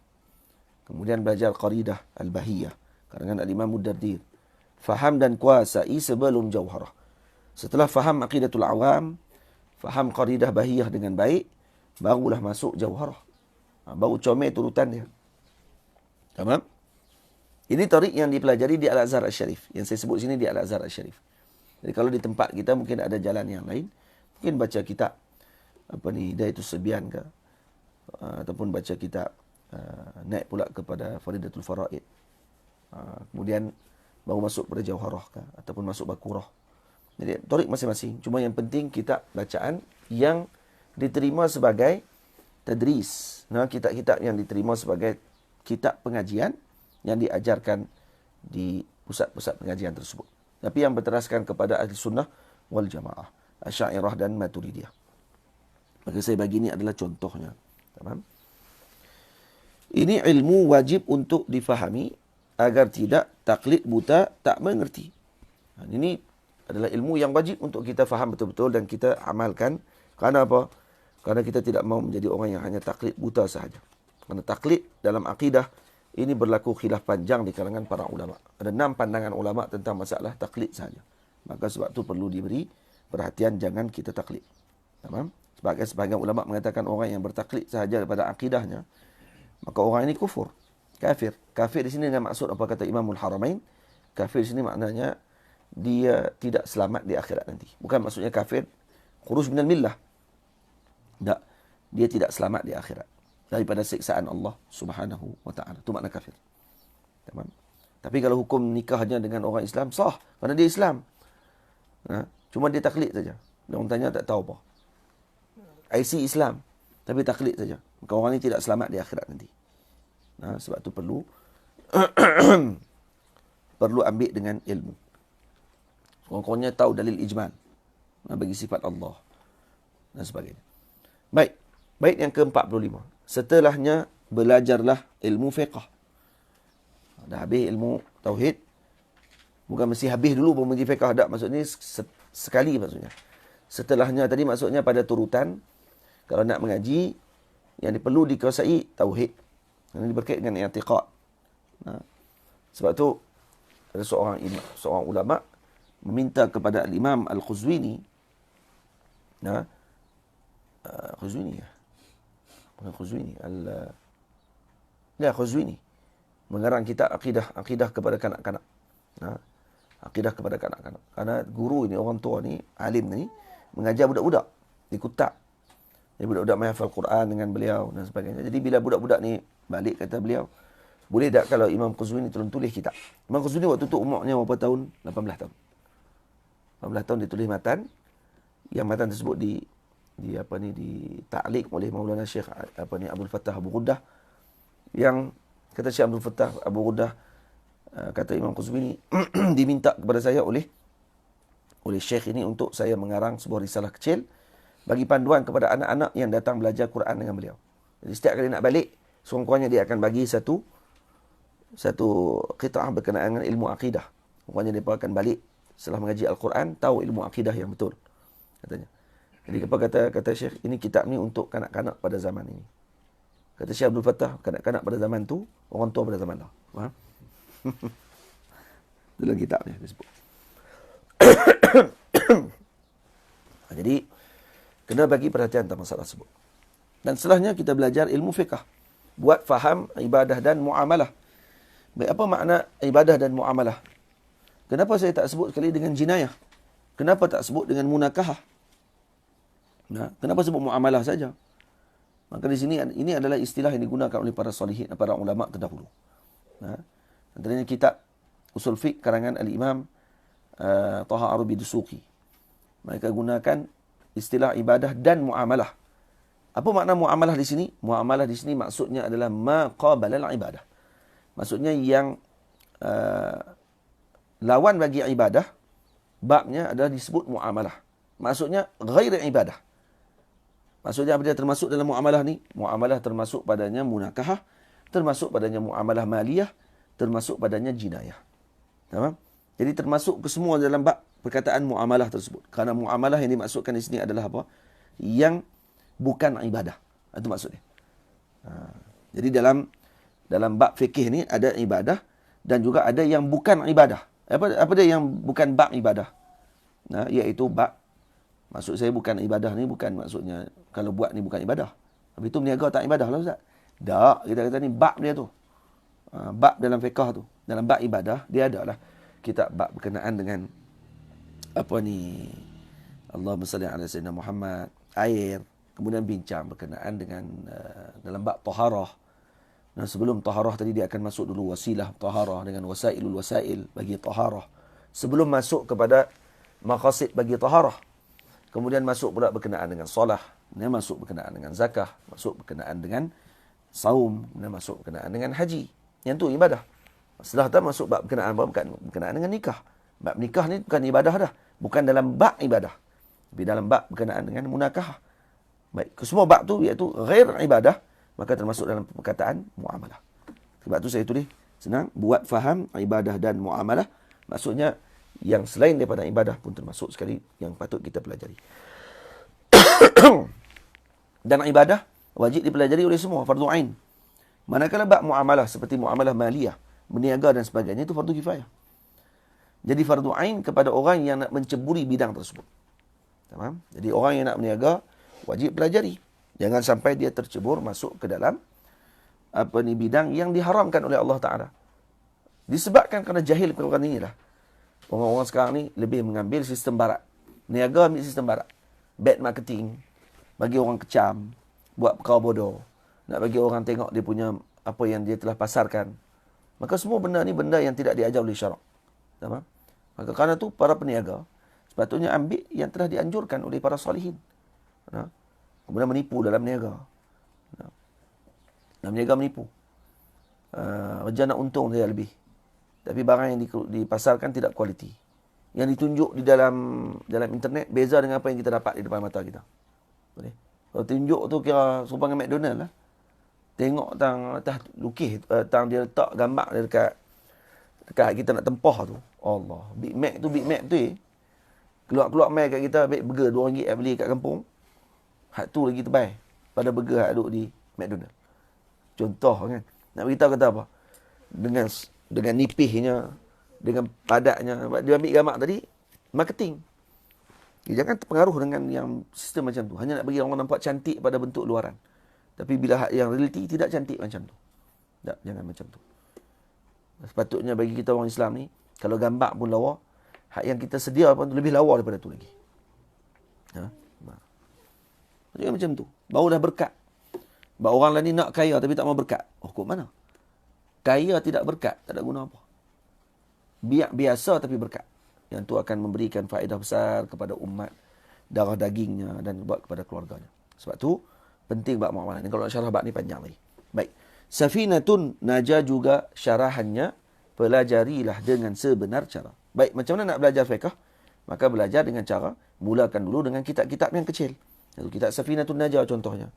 Kemudian belajar Qaridah Al-Bahiyah karangan Al-Imam Ad-Dardir. Faham dan kuasai sebelum Jauharah. Setelah faham Aqidatul Awam, faham Qaridah Bahiyah dengan baik, barulah masuk Jauharah. Baru comel turutan dia. Tamam? Ini tarik yang dipelajari di Al-Azhar Al-Syarif. Yang saya sebut sini di Al-Azhar Al-Syarif. Jadi kalau di tempat kita mungkin ada jalan yang lain. Mungkin baca kitab Hidayatus Sibyan ke, ataupun baca kitab naik pula kepada Faridatul Faraid, kemudian baru masuk pada Jauharah ke, ataupun masuk Bakurah. Jadi tarik masing-masing. Cuma yang penting kitab bacaan yang diterima sebagai tadris. Kitab-kitab yang diterima sebagai kitab pengajian yang diajarkan di pusat-pusat pengajian tersebut. Tapi yang berteraskan kepada Ahli Sunnah wal Jamaah, Asy'ariyah dan Maturidiyah. Maka saya bagi ini adalah contohnya. Tamam? Ini ilmu wajib untuk difahami agar tidak taklid buta tak mengerti. Ini adalah ilmu yang wajib untuk kita faham betul-betul dan kita amalkan. Kerana apa? Kerana kita tidak mahu menjadi orang yang hanya taklid buta sahaja. Kerana taklid dalam akidah ini berlaku khilaf panjang di kalangan para ulama. Ada 6 pandangan ulama tentang masalah taklid sahaja. Maka sebab itu perlu diberi perhatian, jangan kita taklid. Tamam? Sebahagian ulama mengatakan orang yang bertaklid sahaja daripada akidahnya, maka orang ini kufur, kafir. Kafir di sini dengan maksud apa kata Imamul Haramain? Kafir di sini maknanya dia tidak selamat di akhirat nanti. Bukan maksudnya kafir khuruj minal millah. Tak, dia tidak selamat di akhirat daripada siksaan Allah Subhanahu wa taala. Itu makna kafir. Tamam. Tapi kalau hukum nikahnya dengan orang Islam sah, kerana dia Islam. Cuma dia taklid saja. Dia orang tanya tak tahu apa. IC Islam, tapi taklid saja. Maka orang ini tidak selamat di akhirat nanti. Sebab itu perlu ambil dengan ilmu. Orang-orangnya tahu dalil ijmal bagi sifat Allah dan sebagainya. Baik yang ke-45. Setelahnya belajarlah ilmu fiqh. Dah habis ilmu tauhid. Bukan mesti habis dulu baru mengaji fiqh. Tak, maksudnya sekali maksudnya. Setelahnya tadi maksudnya pada turutan. Kalau nak mengaji, yang perlu dikuasai tauhid. Yang berkait dengan i'tiqad. Sebab tu ada seorang ulama meminta kepada Imam Al-Khuzwini. Khuzwini mengarang kitab akidah kepada kanak-kanak. Akidah kepada kanak-kanak. Karena guru ini, orang tua ni, alim ni, mengajar budak-budak di Kutab. Jadi budak-budak menghafal Quran dengan beliau dan sebagainya. Jadi bila budak-budak ni balik, kata beliau, boleh tak kalau Imam Khuzwini tolong tulis kitab? Imam Khuzwini waktu tu umurnya berapa tahun? 18 tahun. 18 tahun dia tulis matan. Yang matan tersebut di ta'liq oleh Maulana Syekh Abdul Fattah Abu Ghuddah. Yang kata Syekh Abdul Fattah Abu Ghuddah, kata Imam Khuzwini, diminta kepada saya oleh Syekh ini untuk saya mengarang sebuah risalah kecil bagi panduan kepada anak-anak yang datang belajar Quran dengan beliau. Jadi setiap kali nak balik, sekurang-kurangnya dia akan bagi satu qita'ah berkenaan dengan ilmu akidah. Sekurang-kurangnya dia akan balik setelah mengaji Al-Quran, tahu ilmu akidah yang betul, katanya. Jadi apa kata Syekh, ini kitab ni untuk kanak-kanak pada zaman ini. Kata Syekh Abdul Fattah, kanak-kanak pada zaman tu, orang tua pada zaman dah. Faham? Dalam kitabnya disebut. Jadi kena bagi perhatian tentang masalah tersebut. Dan setelahnya kita belajar ilmu fiqh. buat faham ibadah dan muamalah. Baik, apa makna ibadah dan muamalah? Kenapa saya tak sebut sekali dengan jinayah? Kenapa tak sebut dengan munakahah? Nah, kenapa sebut muamalah saja? Maka di sini ini adalah istilah yang digunakan oleh para salihin, para ulama terdahulu. Nah, antaranya kitab Usul Fiqh karangan Al-Imam Taha Arabi Dusuki. Mereka gunakan istilah ibadah dan muamalah. Apa makna muamalah di sini? Muamalah di sini maksudnya adalah maqabalal ibadah. Maksudnya yang lawan bagi ibadah, babnya adalah disebut muamalah. Maksudnya ghairi ibadah. Maksudnya apa dia termasuk dalam muamalah ni? Muamalah termasuk padanya munakahah, termasuk padanya muamalah maliyah, termasuk padanya jinayah. Faham? Jadi termasuk ke semua dalam bab perkataan muamalah tersebut. Kerana muamalah yang dimaksudkan di sini adalah apa? Yang bukan ibadah. Itu maksudnya. Jadi dalam bab fikih ni ada ibadah dan juga ada yang bukan ibadah. Apa dia yang bukan bab ibadah? Nah, iaitu bab, maksud saya bukan ibadah ni bukan maksudnya kalau buat ni bukan ibadah. Habis tu berniaga tak ibadah lah Ustaz? Tak, kita kata ni bab dia tu. Bab dalam fiqh tu. Dalam bab ibadah dia adalah kitab bab berkenaan dengan apa ni, Allahumma salli ala sayyidina Muhammad, air, kemudian bincang berkenaan dengan dalam bab taharah. Nah, sebelum taharah tadi dia akan masuk dulu wasilah taharah dengan wasailul wasail bagi taharah. Sebelum masuk kepada maqasid bagi taharah. Kemudian masuk pula berkenaan dengan solah, kemudian masuk berkenaan dengan zakah, masuk berkenaan dengan saum, kemudian masuk berkenaan dengan haji. Yang tu ibadah. Setelah tu masuk bab berkenaan dengan nikah. Bab nikah ni bukan ibadah dah. Bukan dalam bab ibadah. Tapi dalam bab berkenaan dengan munakahah. Baik, kesemua bab tu iaitu ghair ibadah, maka termasuk dalam perkataan muamalah. Sebab tu saya tulis senang, buat faham ibadah dan muamalah. Maksudnya yang selain daripada ibadah pun termasuk sekali yang patut kita pelajari. Dan ibadah wajib dipelajari oleh semua, fardu ain. Manakala bab muamalah seperti muamalah maliyah, berniaga dan sebagainya, itu fardu kifayah. Jadi fardu ain kepada orang yang nak menceburi bidang tersebut. Faham? Jadi orang yang nak berniaga wajib pelajari. Jangan sampai dia tercebur masuk ke dalam bidang yang diharamkan oleh Allah Ta'ala. Disebabkan kerana jahil perkara inilah. Orang-orang sekarang ni lebih mengambil sistem barat. Niaga ambil sistem barat. Bad marketing. Bagi orang kecam. Buat perkara bodoh. Nak bagi orang tengok dia punya apa yang dia telah pasarkan. Maka semua benda ni benda yang tidak diajar oleh syarak. Faham? Maka kerana tu para peniaga sepatutnya ambil yang telah dianjurkan oleh para salihin. Kemudian menipu dalam niaga. Dalam niaga menipu. Macam nak untung saya lebih. Tapi barang yang dipasarkan tidak kualiti. Yang ditunjuk di dalam internet beza dengan apa yang kita dapat di depan mata kita. Boleh? Kalau tunjuk tu kira serupa dengan McDonald lah. Tengok atas lukis, dia letak gambar dia dekat kita nak tempah tu. Allah, Big Mac tu keluar-keluar mai kat kita, ambil burger RM2 beli kat kampung. Hak tu lagi terbaik pada burger hak duduk di McDonald. Contoh kan. Nak beritahu kata apa? Dengan nipihnya, dengan padatnya. Dia ambil gambar tadi, marketing. Jangan terpengaruh dengan yang sistem macam tu. Hanya nak bagi orang nampak cantik pada bentuk luaran. Tapi bila yang realiti tidak cantik macam tu. Tak, jangan macam tu. Sepatutnya bagi kita orang Islam ni, kalau gambar pun lawa, hak yang kita sedia pun lebih lawa daripada tu lagi. Jadi macam tu. Barulah berkat. Bahawa orang lain ni nak kaya tapi tak mau berkat. Oh, kok mana? Kaya tidak berkat, tak ada guna apa. Biasa tapi berkat. Yang tu akan memberikan faedah besar kepada umat, darah dagingnya dan buat kepada keluarganya. Sebab tu, penting bab muamalah ni. Kalau nak syarah bab ni panjang lagi. Baik. Safinatun Najah juga syarahannya, pelajarilah dengan sebenar cara. Baik, macam mana nak belajar fiqh? Maka belajar dengan cara, mulakan dulu dengan kitab-kitab yang kecil. Itu kitab Safinatun Najah contohnya.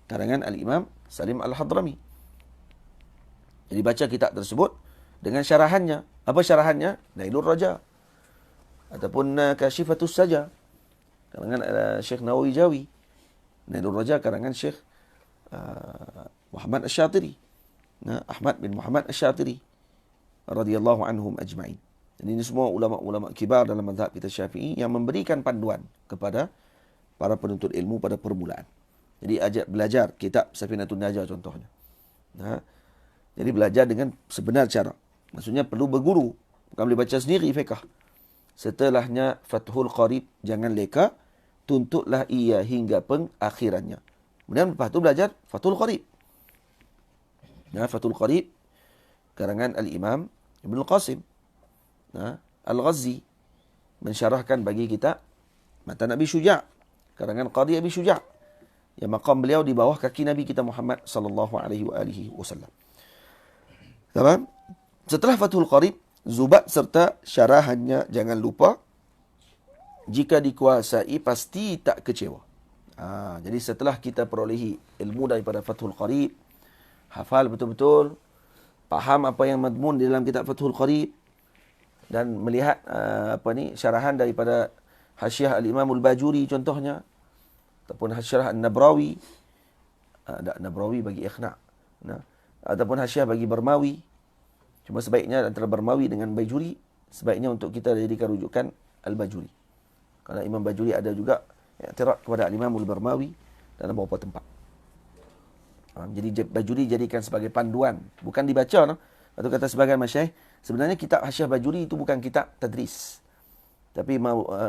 Karangan Al-Imam Salim Al-Hadrami. Jadi baca kitab tersebut dengan syarahannya. Apa syarahannya? Nailur Raja. Ataupun Kashifatus Saja. Karangan Syekh Nawawi Jawi. Nailur Raja karangan Syekh Muhammad Asy-Syatiri. Ahmad bin Muhammad Asy-Syatiri radhiyallahu anhum ajma'in. Dan ini semua ulama-ulama kibar dalam mazhab kita Syafi'i yang memberikan panduan kepada para penuntut ilmu pada permulaan. Jadi belajar kitab Safinatun Najah contohnya. Jadi belajar dengan sebenar cara. Maksudnya perlu berguru. Bukan boleh baca sendiri fiqh. Setelahnya Fathul Qarib, jangan leka, tuntutlah ia hingga pengakhirannya. Kemudian lepas tu belajar Fathul Qarib. Fathul Qarib karangan Al-Imam Ibn Qasim Al-Ghazi, mensyarahkan bagi kita Matan Abi Syuja' karangan Qadi Abi Syuja', yang maqam beliau di bawah kaki Nabi kita Muhammad sallallahu alaihi wasallam. Tamam? Setelah Fathul Qarib, Zubat serta syarahannya jangan lupa. Jika dikuasai pasti tak kecewa. Jadi setelah kita perolehi ilmu daripada Fathul Qarib, hafal betul-betul, faham apa yang madmun di dalam kitab Fathul Qarib, dan melihat syarahan daripada Hasyiah Al-Imam Al-Bajuri contohnya, ataupun Hasyiah An-Nabrawi, Nabrawi bagi ikhna', ataupun Hasyiah bagi Barmawi. Cuma sebaiknya antara Barmawi dengan Bajuri, sebaiknya untuk kita jadikan rujukan Al-Bajuri. Kerana Imam Bajuri ada juga i'tirad kepada Al-Imam Al-Barmawi dalam beberapa tempat. Jadi Bajuri jadikan sebagai panduan, bukan dibaca. Atau kata sebagian masyayikh, sebenarnya kitab Hasyiah Bajuri itu bukan kitab tadris. Tapi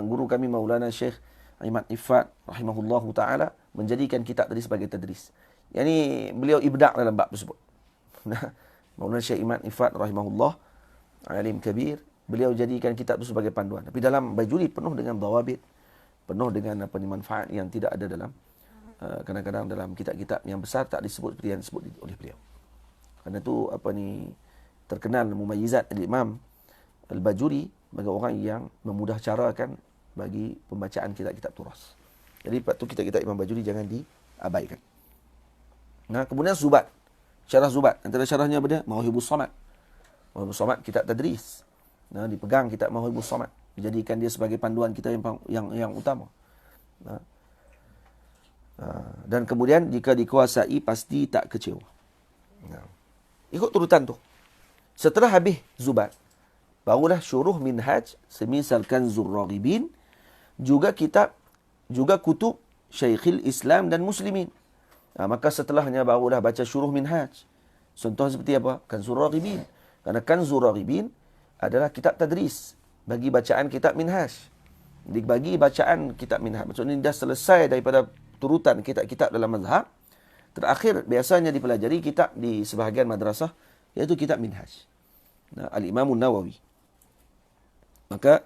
guru kami Maulana Syekh Imad Ifat rahimahullahu ta'ala menjadikan kitab tadi sebagai tadris. Yang ni beliau ibda' dalam bab tersebut. Maulana Syekh Imad Ifat rahimahullah, alim kabir, beliau jadikan kitab itu sebagai panduan. Tapi dalam Bajuri penuh dengan dawabit, penuh dengan manfaat yang tidak ada dalam kadang-kadang dalam kitab-kitab yang besar tak disebut seperti yang disebut oleh beliau. Kerana itu terkenal mumayyizat Imam Al-Bajuri bagi orang yang memudah carakan bagi pembacaan kitab-kitab turas. Jadi lepas tu kitab-kitab Imam Bajuri jangan diabaikan. Kemudian Zubat. Syarah Zubat. Antara syarahnya apa dia? Mauhibus Samad. Mauhibus Samad kitab tadris. Dipegang kitab Mauhibus Samad. Dijadikan dia sebagai panduan kita yang utama. Dan kemudian jika dikuasai pasti tak kecewa. Ikut turutan tu. Setelah habis Zubat, barulah syuruh minhaj, semisal Kanzur Raghibin, juga kutub Syekhul Islam dan Muslimin. Maka setelahnya barulah baca syuruh minhaj. Contoh seperti apa? Kanzur Raghibin. Kerana Kanzur Raghibin adalah kitab tadris bagi bacaan kitab minhaj. Dibagi bacaan kitab minhaj. Maksudnya dah selesai daripada turutan kitab-kitab dalam mazhab. Terakhir biasanya dipelajari kitab di sebahagian madrasah, iaitu kitab minhaj. Al-Imam Nawawi. Maka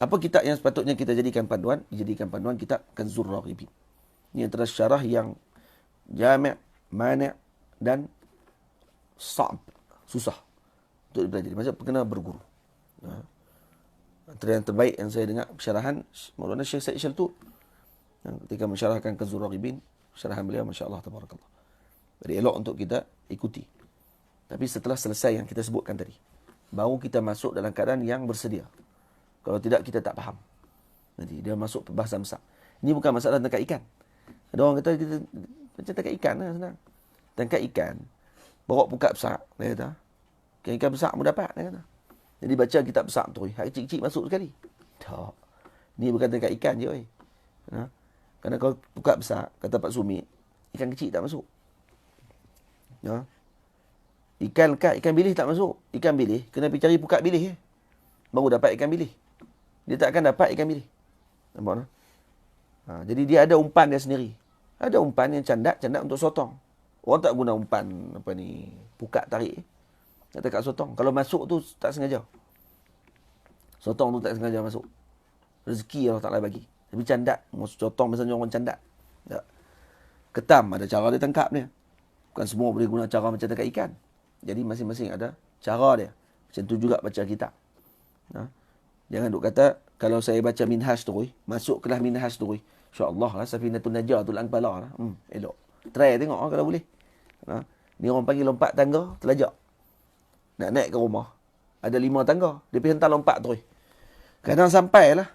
apa kitab yang sepatutnya kita jadikan panduan? Dijadikan panduan kitab Kanzur Raghibin. Ini antara syarah yang jami', mani' dan sa'b, susah untuk dipelajari. Macam kena berguru. Antara yang terbaik yang saya dengar syarahan Maulana Syekh Said Shaltut ketika mensyarahkan Kanzur Raghibin, syarahan beliau masya-Allah tabarakallah. Jadi elok untuk kita ikuti. Tapi setelah selesai yang kita sebutkan tadi, baru kita masuk dalam keadaan yang bersedia. Kalau tidak, kita tak faham. Nanti dia masuk perbahasan besar. Ini bukan masalah tangkap ikan. Ada orang kata kita macam tangkap ikan lah, senang. Tangkap ikan, bawa pukat besar, dia kata. Ikan besar pun dapat, dia kata. Jadi baca kitab besar tu, hak kecil-kecil masuk sekali. Tak. Ni bukan tangkap ikan je, oi. Kerana kalau pukat besar, kata Pak Sumit, ikan kecil tak masuk. Ikan lekat, ikan bilis tak masuk. Ikan bilis, kena pergi cari pukat bilis. Baru dapat ikan bilis. Dia tak akan dapat ikan bilis. Nampak tak? Jadi dia ada umpan dia sendiri. Ada umpan yang candat untuk sotong. Orang tak guna umpan pukat tarik. Nak dekat sotong. Kalau masuk tu tak sengaja. Sotong tu tak sengaja masuk. Rezeki Allah Ta'ala bagi. Tapi candat, sotong misalnya orang candat. Tak. Ketam ada cara dia tangkap dia. Bukan semua boleh guna cara macam tangkap ikan. Jadi masing-masing ada cara dia. Macam tu juga baca kitab. Jangan duk kata, kalau saya baca minhaj tu, masuk kelas minhaj tu, insya-Allah lah Safinatun Najah tu lang kepala lah. Elok. Try tengok kalau boleh. Ni orang panggil lompat tangga, telajak. Nak naik ke rumah. Ada 5 tangga. Dia pergi hentar lompat tu. Kadang sampai lah.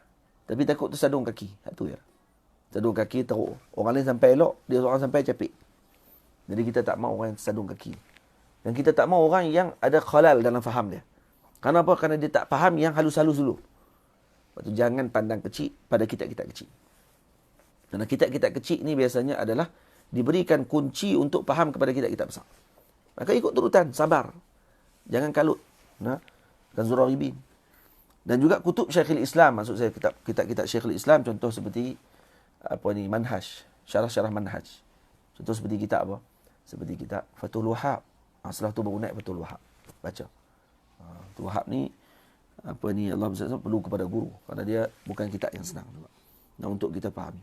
Tapi takut tersadung kaki. Itu ya. Sadung kaki teruk. Orang lain sampai elok, dia seorang sampai capek. Jadi kita tak mahu orang yang tersadung kaki. Dan kita tak mahu orang yang ada khalal dalam faham dia. Kenapa? Kerana dia tak faham yang halus-halus dulu. Lepas tu jangan pandang kecil pada kitab-kitab kecil. Kerana kitab-kitab kecil ni biasanya adalah diberikan kunci untuk faham kepada kitab-kitab besar. Maka ikut turutan, sabar. Jangan kalut. Nah, Kanzul Raghibin. Dan juga kutub Syekhul Islam, maksud saya kitab-kitab Syekhul Islam, contoh seperti Manhaj, syarah-syarah Manhaj. Contoh seperti kitab apa? Seperti kitab Fathul Wahhab. Setelah tu baru naik Fathul Wahhab. Baca. Fathul Wahhab ni Allah SWT perlu kepada guru, kerana dia bukan kitab yang senang juga. Nah, untuk kita fahami.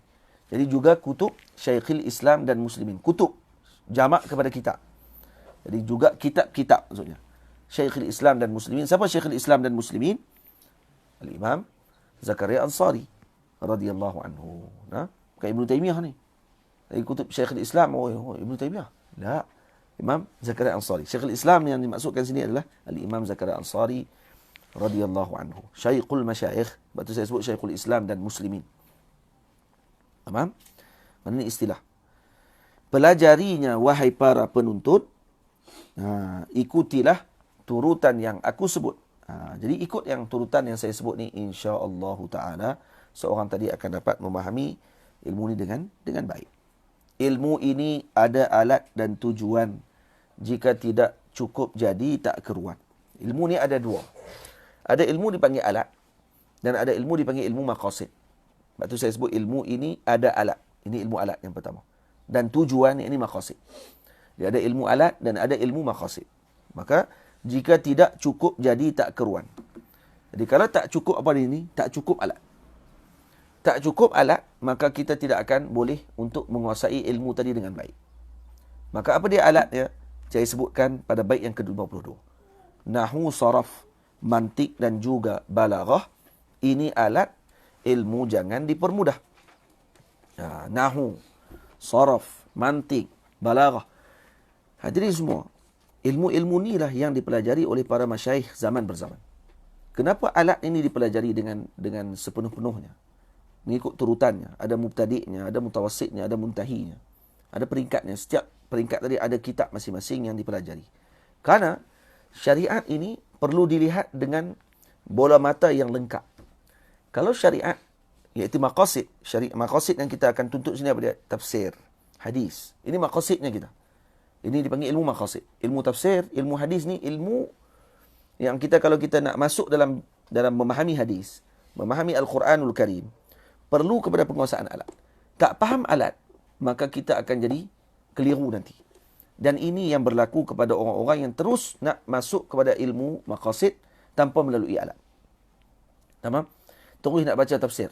Jadi juga kutub Syekhul Islam dan Muslimin. Kutub jamak kepada kitab. Jadi juga kitab-kitab maksudnya. Syekhul Islam dan Muslimin. Siapa Syekhul Islam dan Muslimin? Al-Imam Zakaria Ansari radhiyallahu anhu. Nah, bukan Ibn Taymiyah ni. Dari kutub Syekhul Islam, Ibn Taymiyah. La, Imam Zakaria Ansari. Syekhul Islam yang dimaksudkan sini adalah Al-Imam Zakaria Ansari radhiyallahu anhu. Syekhul Masyayikh. Sebab tu saya sebut Syekhul Islam dan Muslimin. Faham? Ini istilah. Pelajarinya wahai para penuntut, ikutilah turutan yang aku sebut. Jadi ikut yang turutan yang saya sebut ni, insya-Allah taala seorang tadi akan dapat memahami ilmu ni dengan baik. Ilmu ini ada alat dan tujuan. Jika tidak cukup jadi tak keruan. Ilmu ni ada dua. Ada ilmu dipanggil alat dan ada ilmu dipanggil ilmu maqasid. Sebab tu saya sebut ilmu ini ada alat. Ini ilmu alat yang pertama. Dan tujuan ini maqasid. Dia ada ilmu alat dan ada ilmu maqasid. Maka jika tidak cukup jadi tak keruan. Jadi kalau tak cukup apa ini? Tak cukup alat. Tak cukup alat, maka kita tidak akan boleh untuk menguasai ilmu tadi dengan baik. Maka apa dia alat dia? Saya sebutkan pada bait yang ke-22. Nahwu, saraf, mantik dan juga balaghah. Ini alat ilmu, jangan dipermudah. Nahwu, saraf, mantik, balaghah. Hadirin semua, ilmu-ilmu inilah yang dipelajari oleh para masyayikh zaman berzaman. Kenapa alat ini dipelajari dengan sepenuh-penuhnya? Mengikut turutannya. Ada mubtadi'nya, ada mutawassitnya, ada muntahinya. Ada peringkatnya. Setiap peringkat tadi ada kitab masing-masing yang dipelajari. Karena syariat ini perlu dilihat dengan bola mata yang lengkap. Kalau syariat, iaitu maqasid. Maqasid yang kita akan tuntut sini apa dia? Tafsir, hadis. Ini maqasidnya kita. Ini dipanggil ilmu maqasid. Ilmu tafsir, ilmu hadis ni ilmu yang kita kalau kita nak masuk dalam memahami hadis, memahami Al-Quranul Karim, perlu kepada penguasaan alat. Tak faham alat, maka kita akan jadi keliru nanti. Dan ini yang berlaku kepada orang-orang yang terus nak masuk kepada ilmu maqasid tanpa melalui alat. Tamam? Terus nak baca tafsir.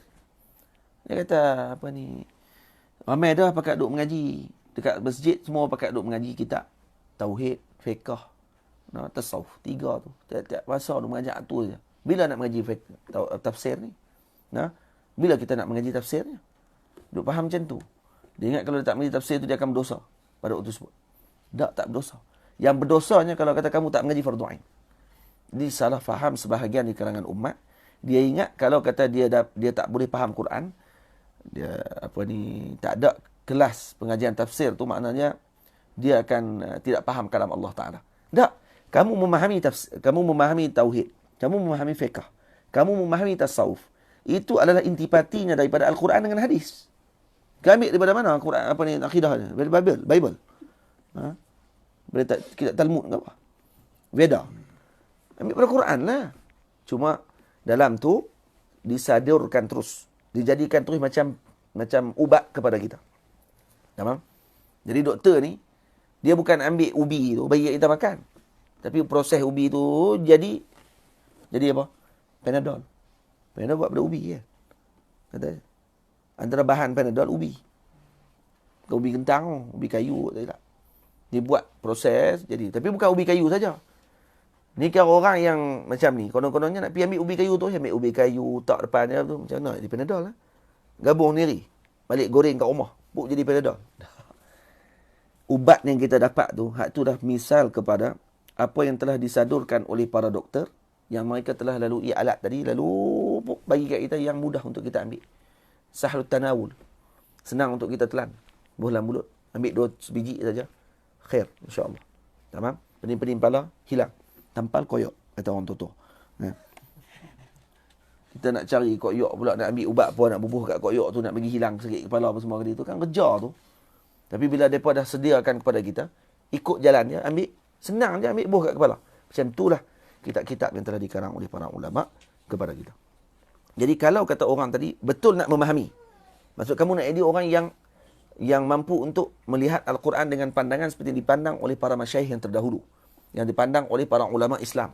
Dia kata, ramai dah pakat duduk mengaji. Dekat masjid semua pakat duduk mengaji kitab. Tauhid, fiqh, tasawuf. 3 tu. Tiap-tiap masa duduk mengajak tu je. Bila nak mengaji tafsir ni? Bila kita nak mengaji tafsirnya? Duk faham macam tu. Dia ingat kalau dia tak mengaji tafsir tu dia akan berdosa pada waktu tersebut. Tak berdosa. Yang berdosanya kalau kata kamu tak mengaji fardu ain. Jadi salah faham sebahagian di kalangan umat. Dia ingat kalau kata dia tak boleh faham Quran, dia tak ada kelas pengajian tafsir tu maknanya dia akan tidak faham kalam Allah Taala. Tak. Kamu memahami tafsir, kamu memahami tauhid, kamu memahami fiqh, kamu memahami tasawuf. Itu adalah intipatinya daripada Al-Quran dengan hadis. Kami ambil daripada mana Al-Quran, akidah dia? Dari Bible. Dari kitab Talmud ke apa? Veda. Ambil daripada Quran lah. Cuma dalam tu disadurkan terus, dijadikan terus macam ubat kepada kita. Tamam? Jadi doktor ni dia bukan ambil ubi tu bagi kita makan. Tapi proses ubi tu jadi apa? Panadol. Panadol buat pada ubi kan. Kata antara bahan Panadol ubi. Bukan ubi kentang, ubi kayu tak. Dia buat proses jadi. Tapi bukan ubi kayu saja. Ni kan orang yang macam ni, konon-kononnya nak pergi ambil ubi kayu tu, ambil ubi kayu tak depan dia tu macam mana jadi Panadol lah. Gabung sendiri. Balik goreng kat rumah, buk jadi Panadol. Ubat yang kita dapat tu, hak tu dah misal kepada apa yang telah disadurkan oleh para doktor yang mereka telah lalui alat tadi, lalu bagi kat kita yang mudah untuk kita ambil. Sahlut tanawul. Senang untuk kita telan. Dalam mulut. Ambil 2 biji saja. Khair, insya-Allah. Tamam? Pening-pening kepala hilang. Tampal koyok, kata orang Toto. Kita nak cari koyok pula, nak ambil ubat apa, nak bubuh kat koyok tu, nak bagi hilang sakit kepala apa semua kali tu. Kan kerja tu. Tapi bila mereka dah sediakan kepada kita, ikut jalannya, ambil, senang je ambil buah kat kepala. Macam itulah kitab-kitab yang telah dikarang oleh para ulama kepada kita. Jadi kalau kata orang tadi, betul nak memahami. Maksud kamu nak jadi orang yang mampu untuk melihat Al-Quran dengan pandangan seperti yang dipandang oleh para masyayikh yang terdahulu. Yang dipandang oleh para ulama Islam.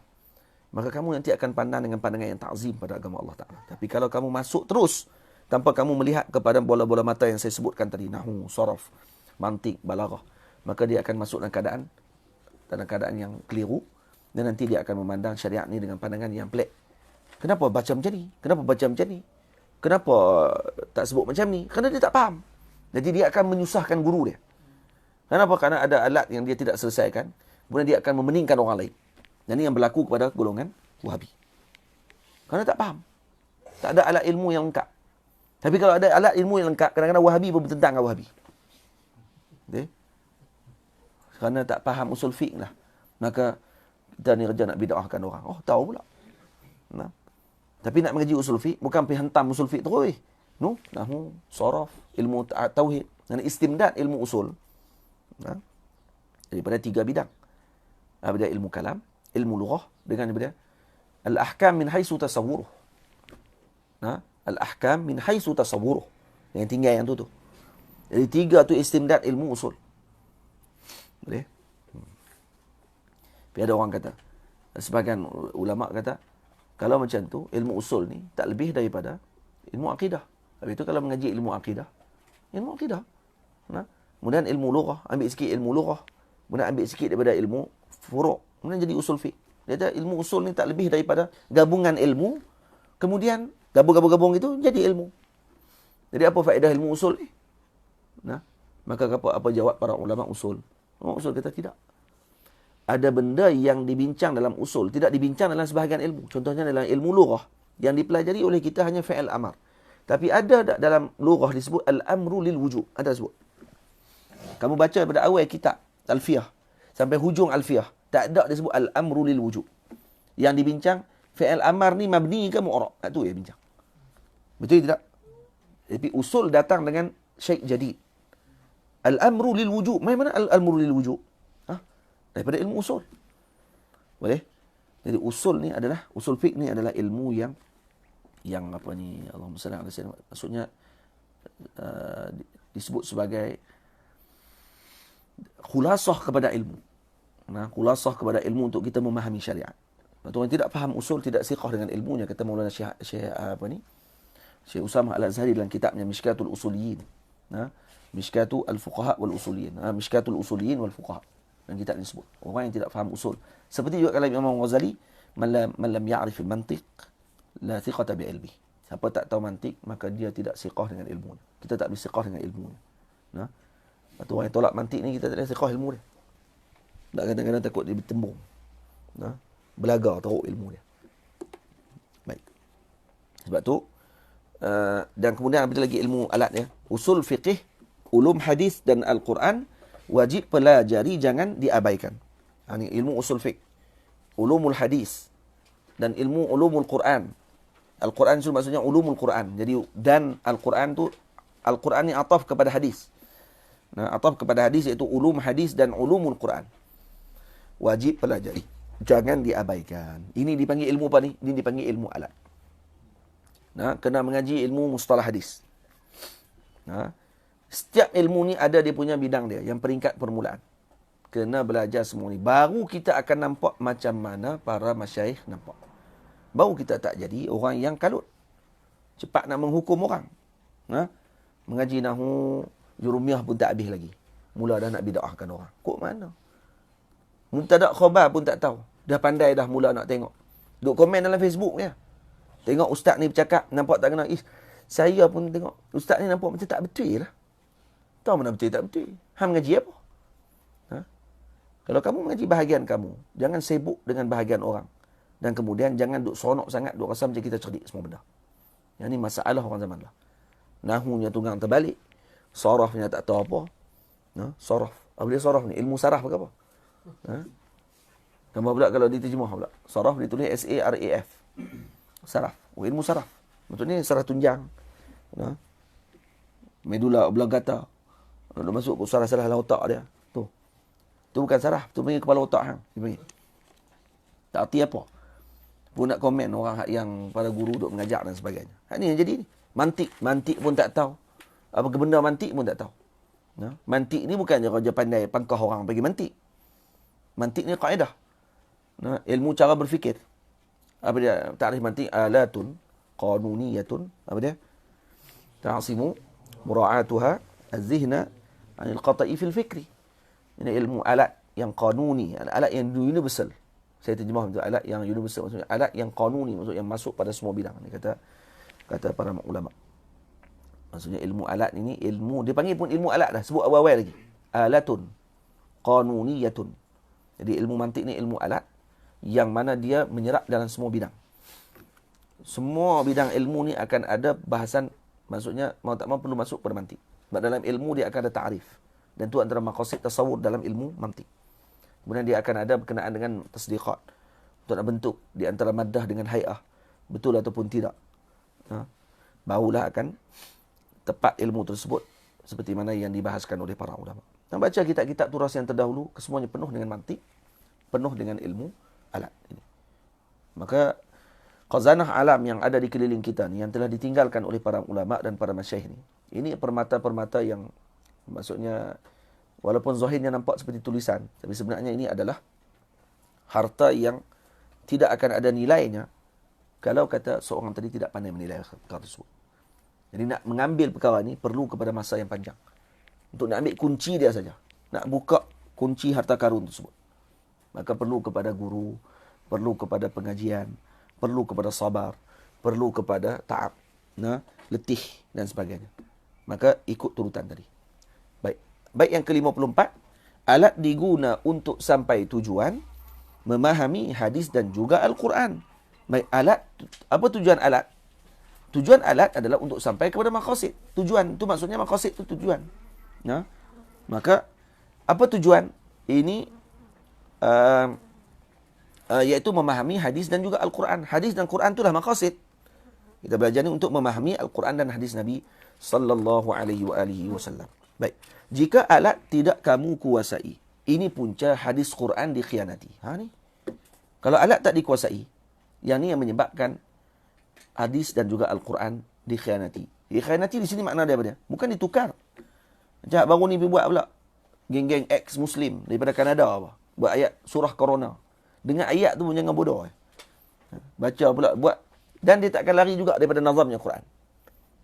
Maka kamu nanti akan pandang dengan pandangan yang ta'zim pada agama Allah Ta'ala. Tapi kalau kamu masuk terus, tanpa kamu melihat kepada bola-bola mata yang saya sebutkan tadi, nahwu, saraf, mantik, balaghah, maka dia akan masuk dalam keadaan yang keliru, dan nanti dia akan memandang syariat ni dengan pandangan yang pelik. Kenapa baca macam ni? Kenapa baca macam ni? Kenapa tak sebut macam ni? Kerana dia tak faham. Jadi dia akan menyusahkan guru dia. Kenapa? Kerana ada alat yang dia tidak selesaikan, kemudian dia akan memeningkan orang lain. Dan ini yang berlaku kepada golongan Wahabi. Kerana tak faham. Tak ada alat ilmu yang lengkap. Tapi kalau ada alat ilmu yang lengkap, kadang-kadang Wahabi pun bertentang dengan Wahabi. Okay? Kerana tak faham usul fiqh lah. Maka kita ni kerja nak bid'ahkan orang. Oh, tahu pula. Nah. Tapi nak mengaji usul fiqh, bukan pergi hantam usul fiqh terus. No, nahwu, saraf, ilmu tauhid, dan istimdad ilmu usul. Nah. Daripada 3 bidang. Daripada ilmu kalam, ilmu lughah, dengan daripada al-ahkam min haitsu tasawwuruh. Nah, al-ahkam min haitsu tasawwuruh. Yang tinggal yang tu. Jadi 3 tu istimdad ilmu usul. Boleh? Tapi ada orang kata, sebagian ulama kata, kalau macam tu, ilmu usul ni tak lebih daripada ilmu akidah. Habis itu kalau mengaji ilmu akidah. Nah, kemudian ilmu lughah, ambil sikit ilmu lughah. Kemudian ambil sikit daripada ilmu furu'. Kemudian jadi usul fiqh. Dia kata ilmu usul ni tak lebih daripada gabungan ilmu. Kemudian gabung-gabung itu jadi ilmu. Jadi apa faedah ilmu usul ni? Nah, maka apa jawab para ulama usul? Ulama usul kata tidak. Ada benda yang dibincang dalam usul, tidak dibincang dalam sebahagian ilmu. Contohnya dalam ilmu lughah, yang dipelajari oleh kita hanya fi'il amar. Tapi ada dalam lughah disebut al-amru lil wujub. Ada sebut. Kamu baca daripada awal kitab Alfiyah sampai hujung Alfiyah, tak ada disebut al-amru lil wujub. Yang dibincang fi'il amar ni mabni ke mu'rab. Itu yang bincang. Betul tidak? Tapi usul datang dengan syai' jadid. Al-amru lil wujub. Mana al-amru lil wujub? Daripada ilmu usul. Boleh? Jadi usul ni adalah, usul fiqh ni adalah ilmu yang apa ni, Allahumma salli ala sayyidina, maksudnya disebut sebagai khulasah kepada ilmu. Nah, khulasah kepada ilmu untuk kita memahami syariat. Kalau orang tidak faham usul, tidak siqah dengan ilmunya, kata Maulana Syekh Usamah Al-Azhari dalam kitabnya Mishkatul Usuliyin. Nah, Mishkatul Al-Fuqaha wal Usuliyin. Mishkatul Usuliyin wal Fuqaha. Dan kita disebut orang yang tidak faham usul. Seperti juga kalau Imam Ghazali, man lam ya'rif al-mantiq la thiqata bi ilmi. Siapa tak tahu mantik, maka dia tidak siqah dengan ilmu. Kita tak boleh siqah dengan ilmu. Nah, atau orang yang tolak mantik ni, kita tak boleh siqah ilmu dia. Tak, kadang-kadang takut dia bertembung. Nah, belagar teruk ilmu dia. Baik. Sebab tu dan kemudian ada lagi ilmu alat dia, usul fiqih, ulum hadis dan Al-Quran wajib pelajari, jangan diabaikan. Ini ilmu usul fiqh, ulumul hadis dan ilmu ulumul Quran. Al-Quran itu maksudnya ulumul Quran. Jadi dan Al-Quran tu, Al-Quran ni ataf kepada hadis. Nah, ataf kepada hadis iaitu ulum hadis dan ulumul Quran. Wajib pelajari, jangan diabaikan. Ini dipanggil ilmu apa ni? Ini dipanggil ilmu alat. Nah, kena mengaji ilmu mustalah hadis. Nah, setiap ilmu ni ada dia punya bidang dia, yang peringkat permulaan. Kena belajar semua ni. Baru kita akan nampak macam mana para masyayikh nampak. Baru kita tak jadi orang yang kalut. Cepat nak menghukum orang. Mengaji nahwu, jurumiyah pun tak habis lagi. Mula dah nak bid'ahkan orang. Kok mana? Mubtada' khabar pun tak tahu. Dah pandai dah mula nak tengok. Duk komen dalam Facebook ya. Tengok ustaz ni bercakap, nampak tak kena. Saya pun tengok. Ustaz ni nampak macam tak betul lah. Tahu mana betul tak betul. Hang mengaji apa? Kalau kamu mengaji bahagian kamu, jangan sibuk dengan bahagian orang. Dan kemudian jangan duk sonok sangat, duk rasa macam kita cerdik semua benda. Yang ni masalah orang zaman lah. Nahwunya tunggang terbalik. Sarafnya tak tahu apa. Saraf. Apa dia saraf ni? Ilmu saraf ke apa? Gambar pula kalau diterjemah pula. Saraf ditulis S-A-R-A-F. Saraf. Ilmu saraf. Maksudnya saraf tunjang. Medula oblongata. Nak masuk salah-salah dalam otak dia. Tu bukan saraf, tu panggil kepala otak hang. Dia panggil. Tak arti apa. Pun nak komen orang yang para guru duk mengajar dan sebagainya. Hak ni yang jadi ni. Mantik pun tak tahu. Apa ke benda mantik pun tak tahu. Nah, mantik ni bukannya raja pandai pangkah orang bagi mantik. Mantik ni kaedah. Nah, ilmu cara berfikir. Apa dia? Ta'rif mantik alatun qanuniyatun. Apa dia? Ta'simu mura'atuha az-zihna 'anil qata'i fil fikri. Ini ilmu alat yang qanuni, alat yang universal. Saya terjemah untuk alat yang universal, maksudnya alat yang qanuni, maksudnya yang masuk pada semua bidang. Ini kata para ulama. Maksudnya ilmu alat ini ilmu, dia panggil pun ilmu alat dah, sebut awal-awal lagi. Alatun qanuniyatun. Jadi ilmu mantik ni ilmu alat yang mana dia menyerap dalam semua bidang. Semua bidang ilmu ni akan ada bahasan, maksudnya mau tak mau perlu masuk pada mantik. Sebab dalam ilmu dia akan ada ta'rif. Dan itu antara maqasid tasawur dalam ilmu mantik. Kemudian dia akan ada berkenaan dengan tasdiqat. Untuk nak bentuk di antara maddah dengan hay'ah. Betul ataupun tidak. Barulah akan tepat ilmu tersebut. Seperti mana yang dibahaskan oleh para ulama. Dan baca kitab-kitab turas yang terdahulu. Kesemuanya penuh dengan mantik. Penuh dengan ilmu alat. Ini. Maka khazanah alam yang ada di keliling kita ni, yang telah ditinggalkan oleh para ulama dan para masyaikh ni. Ini permata-permata yang maksudnya walaupun zahirnya nampak seperti tulisan, tapi sebenarnya ini adalah harta yang tidak akan ada nilainya kalau kata seorang tadi tidak pandai menilai perkara tersebut. Jadi nak mengambil perkara ini perlu kepada masa yang panjang. Untuk nak ambil kunci dia saja. Nak buka kunci harta karun tersebut. Maka perlu kepada guru, perlu kepada pengajian, perlu kepada sabar, perlu kepada ta'ab, letih dan sebagainya. Maka ikut turutan tadi. Baik yang ke-54, alat diguna untuk sampai tujuan, memahami hadis dan juga Al-Quran. Baik, alat, apa tujuan alat? Tujuan alat adalah untuk sampai kepada maqasid. Tujuan, itu maksudnya maqasid itu tujuan. Maka, apa tujuan? Ini, iaitu memahami hadis dan juga Al-Quran. Hadis dan Quran itulah maqasid. Kita belajar ni untuk memahami Al-Quran dan hadis Nabi sallallahu alaihi wasallam. Baik. Jika alat tidak kamu kuasai, ini punca hadis Quran dikhianati. Ni. Kalau alat tak dikuasai, yang ni yang menyebabkan hadis dan juga Al-Quran dikhianati. Dikhianati di sini makna dia apa dia? Bukan ditukar. Macam baru ni pergi buat pula. Geng-geng ex-Muslim daripada Kanada apa. Buat ayat surah Corona. Dengan ayat tu pun jangan bodoh. Baca pula, buat. Dan dia takkan lari juga daripada nazamnya Quran.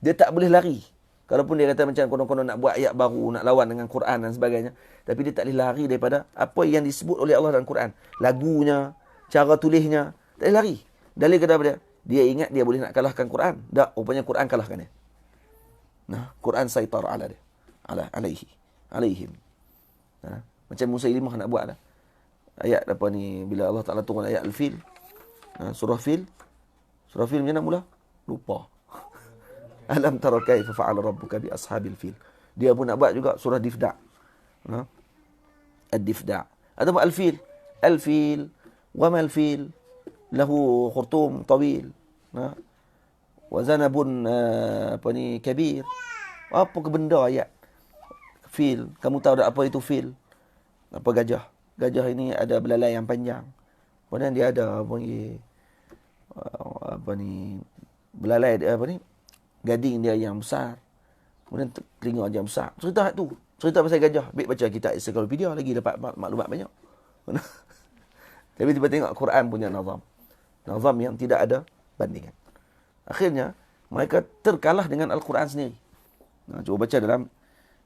Dia tak boleh lari. Kalaupun dia kata macam konon-konon nak buat ayat baru, nak lawan dengan Quran dan sebagainya. Tapi dia tak boleh lari daripada apa yang disebut oleh Allah dalam Quran. Lagunya, cara tulisnya, tak boleh lari. Dalil kata apa dia? Dia ingat dia boleh nak kalahkan Quran. Tak, rupanya Quran kalahkan dia. Quran saitar ala dia. Alaihim. Macam Musailimah nak buat lah. Ayat apa ni, bila Allah Ta'ala turun ayat Al-Fil. Surah Fil. Surah Fil macam mana mula? Lupa. Alam tara kaifa fa'ala rabbuka bi ashabil fil. Dia pun nak buat juga surah Difda'. Ad-Difda'. Atau Al-Fil. Al-Fil. Wa mal fil. Lahu khurtum tawil. Wa zanabun kabir. Apa ke benda ayat? Fil. Kamu tahu tak apa itu fil? Apa gajah? Gajah ini ada belalai yang panjang. Kemudian dia ada belalai dia gading dia yang besar. Kemudian telinga dia yang besar. Cerita tu. Cerita pasal gajah. Baik baca kitab ensiklopedia lagi dapat maklumat banyak. Tapi tiba tengok Quran punya nazam. Nazam yang tidak ada bandingan. Akhirnya mereka terkalah dengan Al-Quran sendiri. Cuba baca dalam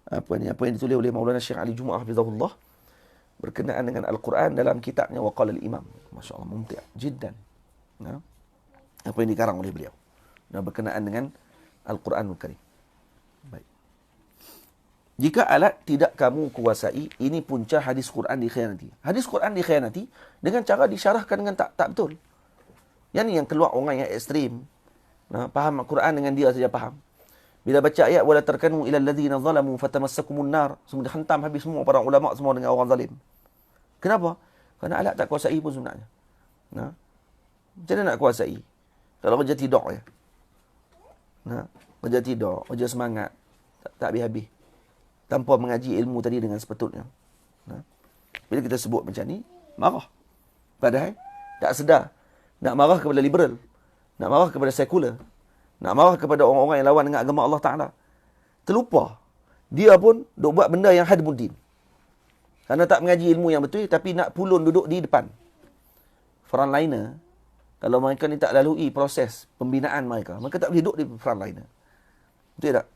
apa yang ditulis oleh Maulana Syekh Ali Jumaah hafizahullah berkenaan dengan Al-Quran dalam kitabnya Waqala al-Imam. Masya-Allah mumti' jiddan. Apa yang dikarang oleh beliau. Berkenaan dengan Al-Quranul Karim. Baik. Jika alat tidak kamu kuasai, ini punca hadis Quran dikhianati. Hadis Quran dikhianati dengan cara disyarahkan dengan tak betul. Yang keluar orang yang ekstrim. Faham Al-Quran dengan dia saja faham. Bila baca ayat wala tarkanu ilal ladzina zalamu fatamassakumun nar, semua dihantam habis semua para ulama semua dengan orang zalim. Kenapa? Kerana alat tak kuasai pun sebenarnya. Macam mana nak kuasai? Kalau kerja tidur kerja tidur, kerja semangat, tak habis-habis. tanpa mengaji ilmu tadi dengan sepatutnya. Bila kita sebut macam ni, marah. Padahal tak sedar. Nak marah kepada liberal, nak marah kepada sekular, nak marah kepada orang-orang yang lawan dengan agama Allah Ta'ala. Terlupa. Dia pun duk buat benda yang hadmuddin. Kerana tak mengaji ilmu yang betul, tapi nak pulun duduk di depan. Frontliner, kalau mereka ni tak lalui proses pembinaan mereka tak boleh duduk di frontliner. Betul tak?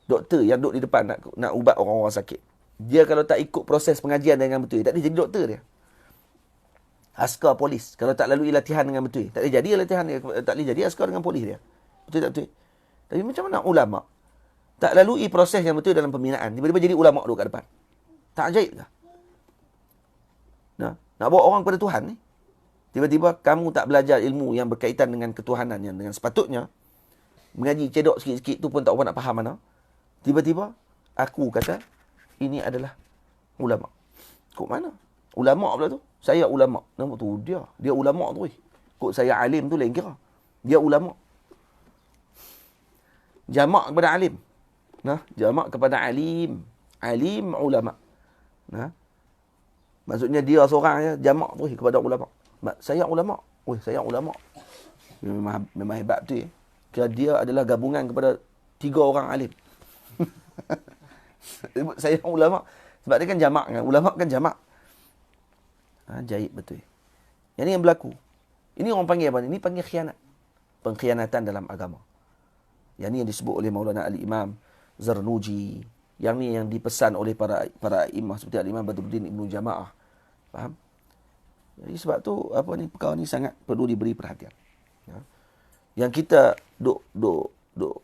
Doktor yang duduk di depan nak ubat orang-orang sakit. Dia kalau tak ikut proses pengajian dengan betul, tak boleh jadi doktor dia. Askar polis, kalau tak lalui latihan dengan betul, tak boleh jadi latihan dia, tak boleh jadi askar dengan polis dia. Betul tak betul? Tapi macam mana ulama tak lalui proses yang betul dalam pembinaan, tiba-tiba jadi ulama duduk kat depan? Tak ajaib ke? Nak bawa orang kepada Tuhan ni. Tiba-tiba kamu tak belajar ilmu yang berkaitan dengan ketuhanan yang dengan sepatutnya. Mengaji cedok sikit-sikit tu pun tak apa nak faham mana. Tiba-tiba aku kata ini adalah ulama. Kok mana? Ulama pula tu. Saya ulama. Nama tu dia ulama tu. Kok saya alim tu lain kira. Dia ulama. Jamak kepada alim. Jamak kepada alim. Alim ulama. Maksudnya dia seorang je jamak tu kepada ulama. Saya ulama. Saya ulama. Memang hebat tu. Kira dia adalah gabungan kepada 3 orang alim. Saya ulama. Sebab dia kan jamak kan. Ulama kan jamak. Ajaib betul. Yang ni yang berlaku. Ini orang panggil apa? Ini panggil khianat. Pengkhianatan dalam agama. Yang ni yang disebut oleh Maulana Al-Imam Zarnuji. Yang ni yang dipesan oleh para imam seperti Al-Imam Badruddin Ibnu Jama'ah. Faham? Jadi sebab tu perkara ni sangat perlu diberi perhatian. Yang kita duk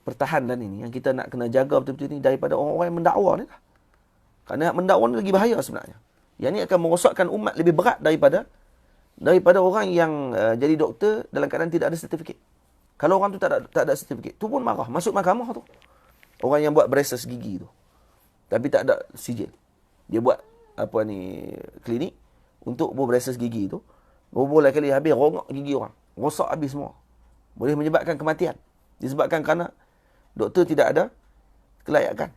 pertahankan ini, yang kita nak kena jaga betul-betul ni daripada orang-orang yang mendakwa ni lah. Kerana mendakwa ni lagi bahaya sebenarnya. Yang ni akan merosakkan umat lebih berat daripada orang yang jadi doktor dalam keadaan tidak ada sertifikat. Kalau orang tu tak ada sertifikat, tu pun marah, masuk mahkamah tu. Orang yang buat braces gigi tu. Tapi tak ada sijil. Dia buat klinik untuk buat braces gigi tu. Berbulan kali habis rongak gigi orang. Rosak habis semua. Boleh menyebabkan kematian. Disebabkan kerana doktor tidak ada kelayakan.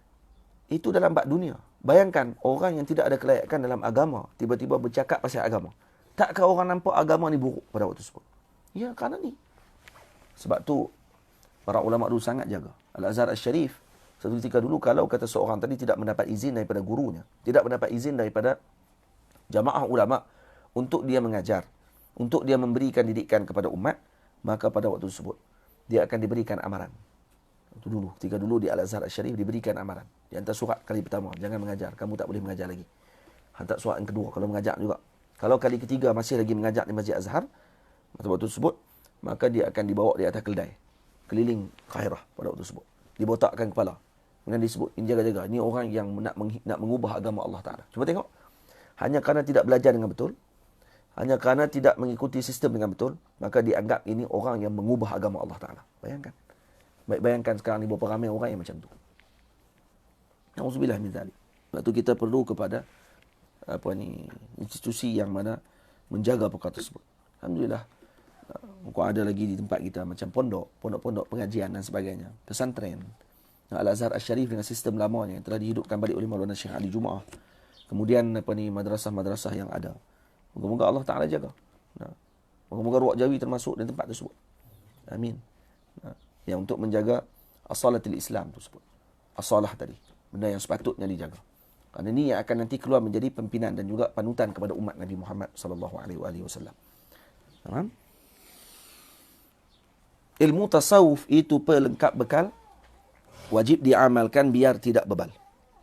Itu dalam bab dunia. Bayangkan orang yang tidak ada kelayakan dalam agama tiba-tiba bercakap pasal agama. Takkah orang nampak agama ni buruk pada waktu tersebut? Ya, kerana ni. Sebab tu para ulama dulu sangat jaga. Al-Azhar Al-Sharif satu ketika dulu kalau kata seorang tadi tidak mendapat izin daripada gurunya, tidak mendapat izin daripada jamaah ulama untuk dia mengajar, untuk dia memberikan didikan kepada umat, maka pada waktu tersebut dia akan diberikan amaran. Itu dulu, ketika dulu di Al-Azhar Al-Sharif diberikan amaran. Dia hantar surat kali pertama, jangan mengajar, kamu tak boleh mengajar lagi. Hantar surat yang kedua, kalau mengajar juga. Kalau kali ketiga masih lagi mengajar di Masjid Azhar, pada waktu tersebut, maka dia akan dibawa di atas keldai, keliling Kairah pada waktu tersebut. Dibotakkan kepala. Kemudian disebut, ini jaga-jaga, ini orang yang nak mengubah agama Allah Ta'ala. Cuba tengok, hanya kerana tidak belajar dengan betul, hanya kerana tidak mengikuti sistem dengan betul, maka dianggap ini orang yang mengubah agama Allah Ta'ala. Bayangkan. Bayangkan sekarang ni berapa ramai orang yang macam tu. Na'udzubillah min zalik. Sebab tu kita perlu kepada institusi yang mana menjaga perkara tersebut. Alhamdulillah. Kau ada lagi di tempat kita macam pondok pengajian dan sebagainya, pesantren. Al-Azhar Al-Sharif dengan sistem lamanya yang telah dihidupkan balik oleh Maulana Syekh Ali Jumaah. Kemudian madrasah-madrasah yang ada. Moga-moga Allah Ta'ala jaga. Moga-moga Ruak Jawi termasuk di tempat tersebut. Amin. Yang untuk menjaga asalatul Islam tersebut. Asalah tadi. Benda yang sepatutnya dijaga. Kerana ini yang akan nanti keluar menjadi pimpinan dan juga panutan kepada umat Nabi Muhammad sallallahu alaihi wasallam. Faham? Ilmu tasawuf itu pelengkap bekal, wajib diamalkan biar tidak bebal.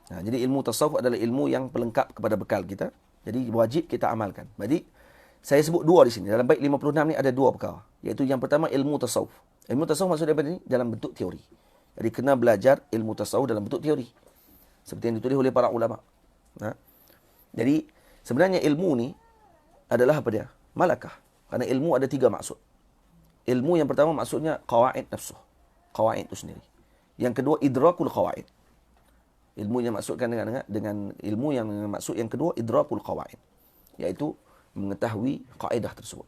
Jadi ilmu tasawuf adalah ilmu yang pelengkap kepada bekal kita. Jadi wajib kita amalkan. Jadi saya sebut dua di sini. Dalam bait 56 ni ada dua perkara. Iaitu yang pertama ilmu tasawuf. Ilmu tasawuf maksud daripada ini dalam bentuk teori. Jadi kena belajar ilmu tasawuf dalam bentuk teori. Seperti yang ditulis oleh para ulama. Jadi sebenarnya ilmu ni adalah apa dia? Malakah. Kerana ilmu ada 3 maksud. Ilmu yang pertama maksudnya qawaid nafsuh. Qawaid itu sendiri. Yang kedua idrakul qawaid. Ilmu yang maksudkan dengan ilmu yang maksud yang kedua idrakul qawaid. Iaitu mengetahui kaedah tersebut.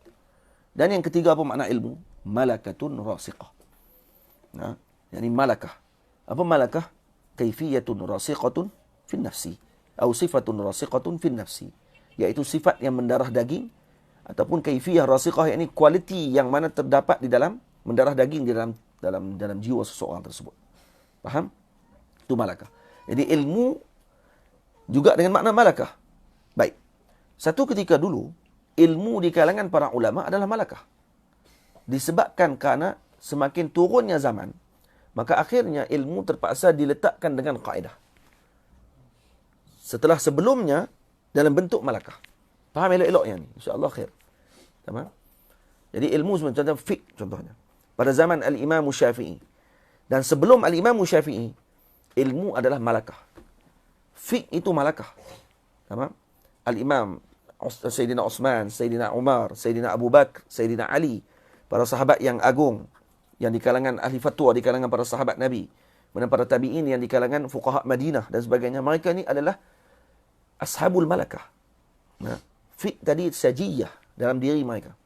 Dan yang ketiga apa makna ilmu? Malakatun rasiqah. Yani malakah. Apa malakah? Kaifiyatun rasiqatun fin nafsi. Atau sifatun rasiqatun fin nafsi. Iaitu sifat yang mendarah daging. Ataupun kaifiyah rasiqah, yakni kualiti yang mana terdapat di dalam mendarah daging di dalam jiwa seseorang tersebut. Faham? Itu malakah. Jadi ilmu juga dengan makna malakah. Baik. Satu ketika dulu, ilmu di kalangan para ulama adalah malakah. Disebabkan kerana semakin turunnya zaman, maka akhirnya ilmu terpaksa diletakkan dengan kaedah. Setelah sebelumnya, dalam bentuk malakah. Faham elok-elok yang ni? InsyaAllah khair. Tamam? Jadi ilmu contohnya fiqh contohnya. Pada zaman Al-Imam Syafi'i. Dan sebelum Al-Imam Syafi'i, ilmu adalah malakah. Fiqh itu malakah. Tamam? Al-Imam Sayyidina Osman, Sayyidina Umar, Sayyidina Abu Bakr, Sayyidina Ali, para sahabat yang agung, yang di kalangan ahli fatwa, di kalangan para sahabat Nabi, dan para tabi'in yang di kalangan fuqaha Madinah dan sebagainya. Mereka ni adalah ashabul malakah. Nah, fiqh tadi sajiyah dalam diri mereka.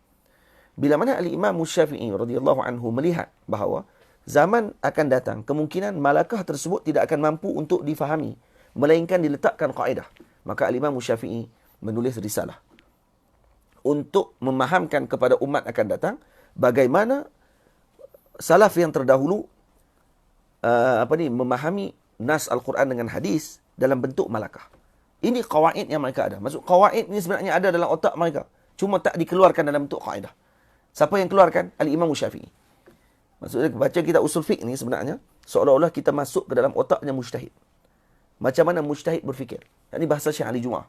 Bila mana Al-Imam Syafi'i radhiyallahu anhu melihat bahawa zaman akan datang, kemungkinan malakah tersebut tidak akan mampu untuk difahami, melainkan diletakkan kaedah. Maka Al-Imam Syafi'i menulis risalah untuk memahamkan kepada umat akan datang bagaimana salaf yang terdahulu memahami nas Al-Quran dengan hadis dalam bentuk malakah. Ini qawaid yang mereka ada. Maksud qawaid ini sebenarnya ada dalam otak mereka, cuma tak dikeluarkan dalam bentuk kaedah. Siapa yang keluarkan? Al-Imam Syafi'i. Maksudnya baca kitab usul fiqh ni sebenarnya seolah-olah kita masuk ke dalam otaknya mujtahid. Macam mana mujtahid berfikir. Ini bahasa Syekh Ali Jumaah.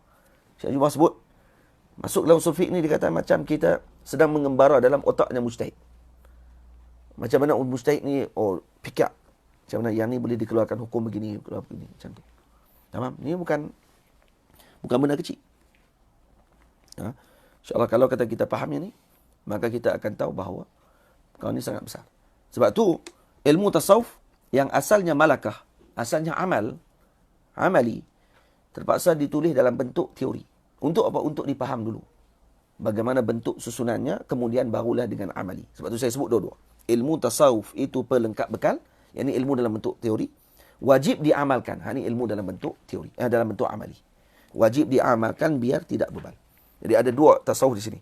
Syekh Ali Jumaah sebut, masuk dalam usul fiqh ni dikatakan macam kita sedang mengembara dalam otaknya mujtahid. Macam mana mujtahid ni, fikir. Macam mana yang ni boleh dikeluarkan hukum begini, keluar begini, macam tu. Tamam? Ini bukan benda kecil. Ha? InsyaAllah kalau kata kita fahamnya ni, maka kita akan tahu bahawa perkara ni sangat besar. Sebab tu, ilmu tasawuf yang asalnya malakah, asalnya amali, terpaksa ditulis dalam bentuk teori. Untuk apa? Untuk dipaham dulu. Bagaimana bentuk susunannya, kemudian barulah dengan amali. Sebab tu saya sebut dua-dua. Ilmu tasawuf itu pelengkap bekal, yakni ilmu dalam bentuk teori. Wajib diamalkan. Ini ilmu dalam bentuk teori, dalam bentuk amali. Wajib diamalkan biar tidak bebal. Jadi ada dua tasawuf di sini.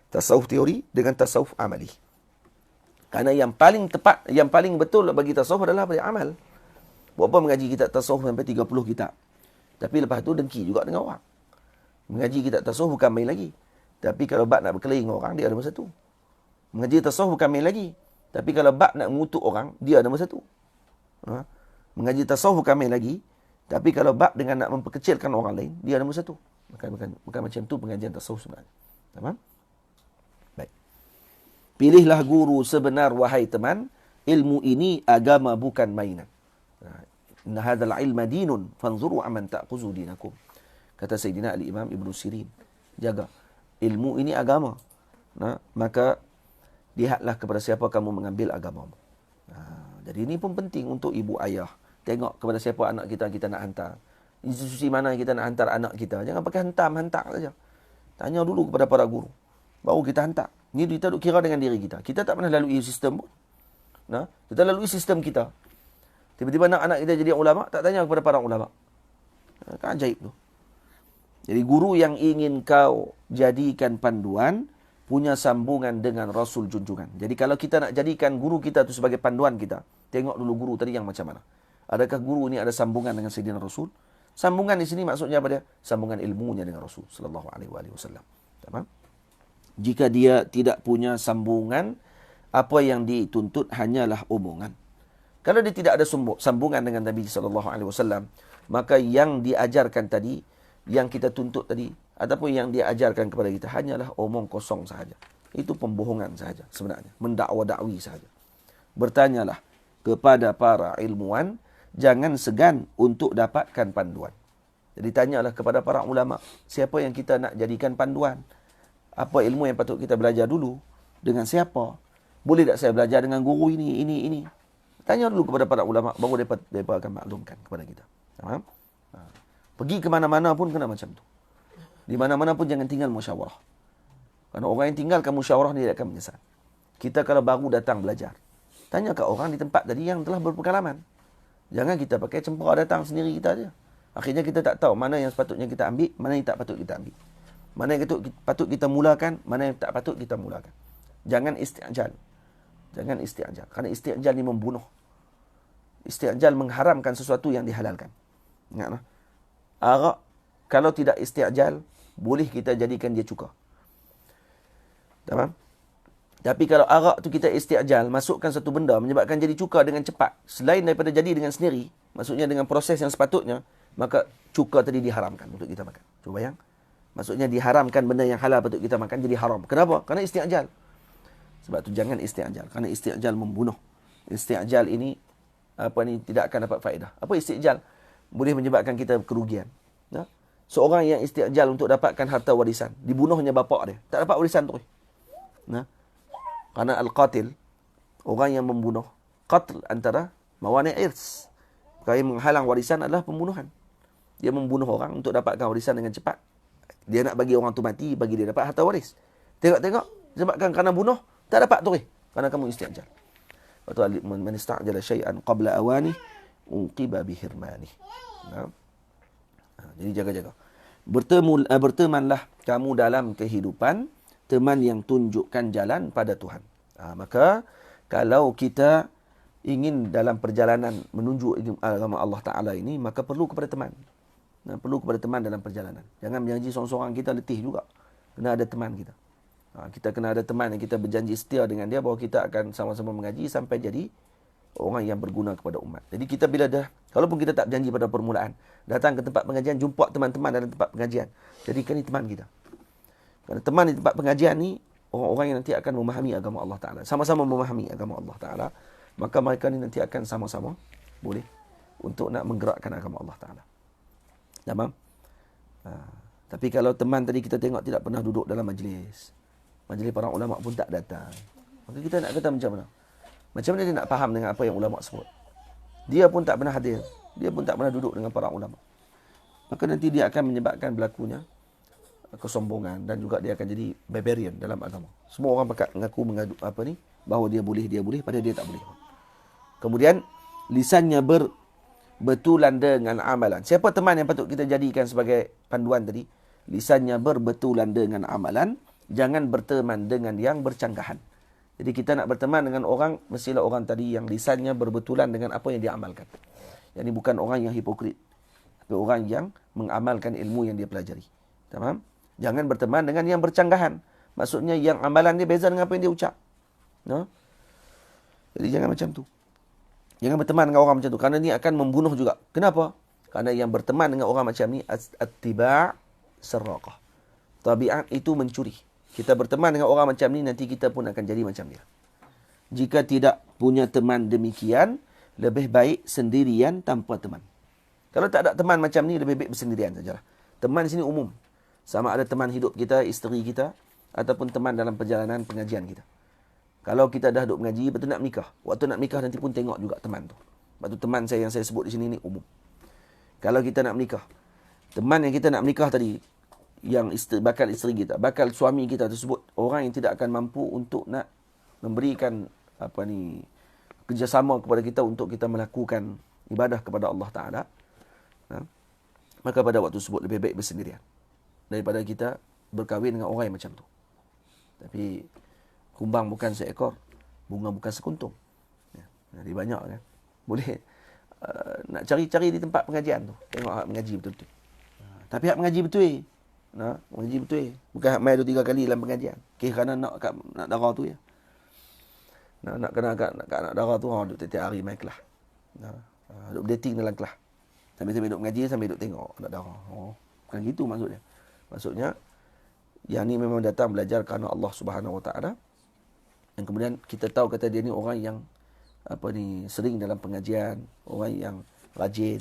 Tasawuf teori dengan tasawuf amali. Karena yang paling tepat, yang paling betul bagi tasawuf adalah beramal. Buat apa mengaji kitab tasawuf sampai 30 kitab? Tapi lepas tu dengki juga dengan orang. Mengaji kitab tasawuf bukan main lagi. Tapi kalau bab nak berkelahi dengan orang, dia ada masa tu. Mengaji tasawuf bukan main lagi. Tapi kalau bab nak mengutuk orang, dia ada masa tu. Ha? Mengaji tasawuf bukan main lagi. Tapi kalau bab dengan nak memperkecilkan orang lain, dia ada masa tu. Bukan macam tu pengajian tasawuf sebenarnya. Tamam? Baik. Pilihlah guru sebenar wahai teman. Ilmu ini agama bukan mainan. Inna hadzal ilma dinun fanzuru amman ta'khuzu dinakum. Kata Sayyidina Al-Imam Ibn Sirin. Jaga. Ilmu ini agama. Nah, maka lihatlah kepada siapa kamu mengambil agamamu. Jadi ini pun penting untuk ibu ayah. Tengok kepada siapa anak kita nak hantar. Institusi mana kita nak hantar anak kita. Jangan pakai hantar saja. Tanya dulu kepada para guru. Baru kita hantar. Ini kita duk kira dengan diri kita. Kita tak pernah lalui sistem pun. Nah, kita lalui sistem kita. Tiba-tiba nak anak kita jadi ulama, tak tanya kepada para ulama. Kan ajaib tu. Jadi guru yang ingin kau jadikan panduan, punya sambungan dengan Rasul junjungan. Jadi kalau kita nak jadikan guru kita tu sebagai panduan kita, tengok dulu guru tadi yang macam mana. Adakah guru ini ada sambungan dengan Sayyidina Rasul? Sambungan di sini maksudnya apa dia? Sambungan ilmunya dengan Rasul sallallahu alaihi wasallam. Tamam? Jika dia tidak punya sambungan, apa yang dituntut hanyalah omongan. Kalau dia tidak ada sambungan dengan Nabi sallallahu alaihi wasallam, maka yang diajarkan tadi, yang kita tuntut tadi, ataupun yang dia ajarkan kepada kita hanyalah omong kosong sahaja. Itu pembohongan sahaja sebenarnya, mendakwa-dakwi sahaja. Bertanyalah kepada para ilmuwan, jangan segan untuk dapatkan panduan. Jadi tanyalah kepada para ulama, siapa yang kita nak jadikan panduan? Apa ilmu yang patut kita belajar dulu? Dengan siapa? Boleh tak saya belajar dengan guru ini? Tanya dulu kepada para ulama, baru mereka akan maklumkan kepada kita. Faham? Pergi ke mana-mana pun kena macam tu. Di mana-mana pun jangan tinggal musyawarah. Kerana orang yang tinggalkan musyawarah dia akan menyesal. Kita kalau baru datang belajar, tanya ke orang di tempat tadi yang telah berpengalaman. Jangan kita pakai cempera datang sendiri kita aja. Akhirnya kita tak tahu mana yang sepatutnya kita ambil, mana yang tak patut kita ambil. Mana yang patut kita mulakan, mana yang tak patut kita mulakan. Jangan isti'jal. Jangan isti'jal. Kerana isti'jal ni membunuh. Isti'jal mengharamkan sesuatu yang dihalalkan. Ingatlah. Arak, kalau tidak isti'jal, boleh kita jadikan dia cuka. Tamam? Tapi kalau arak tu kita isti'jal, masukkan satu benda, menyebabkan jadi cuka dengan cepat, selain daripada jadi dengan sendiri, maksudnya dengan proses yang sepatutnya, maka cuka tadi diharamkan untuk kita makan. Cuba bayang. Maksudnya diharamkan benda yang halal untuk kita makan jadi haram. Kenapa? Kerana isti'jal. Sebab tu jangan isti'jal. Kerana isti'jal membunuh. Isti'jal ini tidak akan dapat faedah. Apa isti'jal? Boleh menyebabkan kita kerugian. Ya? Seorang yang isti'jal untuk dapatkan harta warisan, dibunuhnya bapak dia, tak dapat warisan tu. Nah, kerana al-qatil, orang yang membunuh, qatl antara mawani' irs. Perkara yang menghalang warisan adalah pembunuhan. Dia membunuh orang untuk dapatkan warisan dengan cepat. Dia nak bagi orang tu mati, bagi dia dapat harta waris. Tengok-tengok, sebabkan kerana bunuh, tak dapat tu. Kerana kamu isti'jal. Waktu man ista'jala syai'an qabla awani, uqiba bihirmani. Nah. Jadi jaga-jaga. Bertemanlah kamu dalam kehidupan, teman yang tunjukkan jalan pada Tuhan. Maka kalau kita ingin dalam perjalanan menuju agama Allah Ta'ala ini, maka perlu kepada teman. Perlu kepada teman dalam perjalanan. Jangan berjanji seorang-seorang, kita letih juga. Kena ada teman kita. Kita kena ada teman yang kita berjanji setia dengan dia bahawa kita akan sama-sama mengaji sampai jadi orang yang berguna kepada umat. Jadi kita bila dah, kalaupun kita tak berjanji pada permulaan, datang ke tempat pengajian, jumpa teman-teman dalam tempat pengajian. Jadi ini teman kita. Kerana teman di tempat pengajian ni, orang-orang yang nanti akan memahami agama Allah Ta'ala. Sama-sama memahami agama Allah Ta'ala. Maka mereka ni nanti akan sama-sama boleh untuk nak menggerakkan agama Allah Ta'ala. Tamam? Tapi kalau teman tadi kita tengok tidak pernah duduk dalam majlis para ulama pun tak datang, maka kita nak kata macam mana? Macam mana dia nak faham dengan apa yang ulama sebut? Dia pun tak pernah hadir. Dia pun tak pernah duduk dengan para ulama. Maka nanti dia akan menyebabkan berlakunya kesombongan dan juga dia akan jadi barbarian dalam agama. Semua orang mengaku bahawa dia boleh, padahal dia tak boleh. Kemudian lisannya berbetulan dengan amalan. Siapa teman yang patut kita jadikan sebagai panduan tadi? Lisannya berbetulan dengan amalan, jangan berteman dengan yang bercanggahan. Jadi kita nak berteman dengan orang, mestilah orang tadi yang lisannya berbetulan dengan apa yang dia amalkan. Yang ini bukan orang yang hipokrit, tapi orang yang mengamalkan ilmu yang dia pelajari. Tamam? Jangan berteman dengan yang bercanggahan. Maksudnya yang amalan dia beza dengan apa yang dia ucap. No? Jadi jangan macam tu. Jangan berteman dengan orang macam tu. Kerana ni akan membunuh juga. Kenapa? Kerana yang berteman dengan orang macam ni, attiba' sarraqah. Tabiat itu mencuri. Kita berteman dengan orang macam ni, nanti kita pun akan jadi macam dia. Jika tidak punya teman demikian, lebih baik sendirian tanpa teman. Kalau tak ada teman macam ni, lebih baik bersendirian sajalah. Teman di sini umum. Sama ada teman hidup kita, isteri kita, ataupun teman dalam perjalanan pengajian kita. Kalau kita dah duduk mengaji, betul nak menikah. Waktu nak menikah nanti pun tengok juga teman tu. Sebab tu teman saya yang saya sebut di sini ni umum. Kalau kita nak menikah, teman yang kita nak menikah tadi, yang bakal isteri kita, bakal suami kita tersebut, orang yang tidak akan mampu untuk nak memberikan kerjasama kepada kita untuk kita melakukan ibadah kepada Allah Ta'ala, maka pada waktu tersebut lebih baik bersendirian daripada kita berkahwin dengan orang yang macam tu. Tapi kumbang bukan seekor, bunga bukan sekuntum. Jadi banyak kan. Boleh nak cari-cari di tempat pengajian tu, tengok hak mengaji betul-betul. Tapi hak mengaji betul. Mengaji betul. Bukan hak mai 2-3 kali dalam pengajian. Kerana nak darah tu ya. Nak darah tu duduk tiap hari mai kelas. Duduk dating dalam kelas. Sambil duduk mengaji, sambil duduk tengok nak darah. Bukan gitu maksudnya. Maksudnya yang ni memang datang belajar kerana Allah Subhanahu Wa Taala. Dan kemudian kita tahu kata dia ni orang yang sering dalam pengajian, orang yang rajin,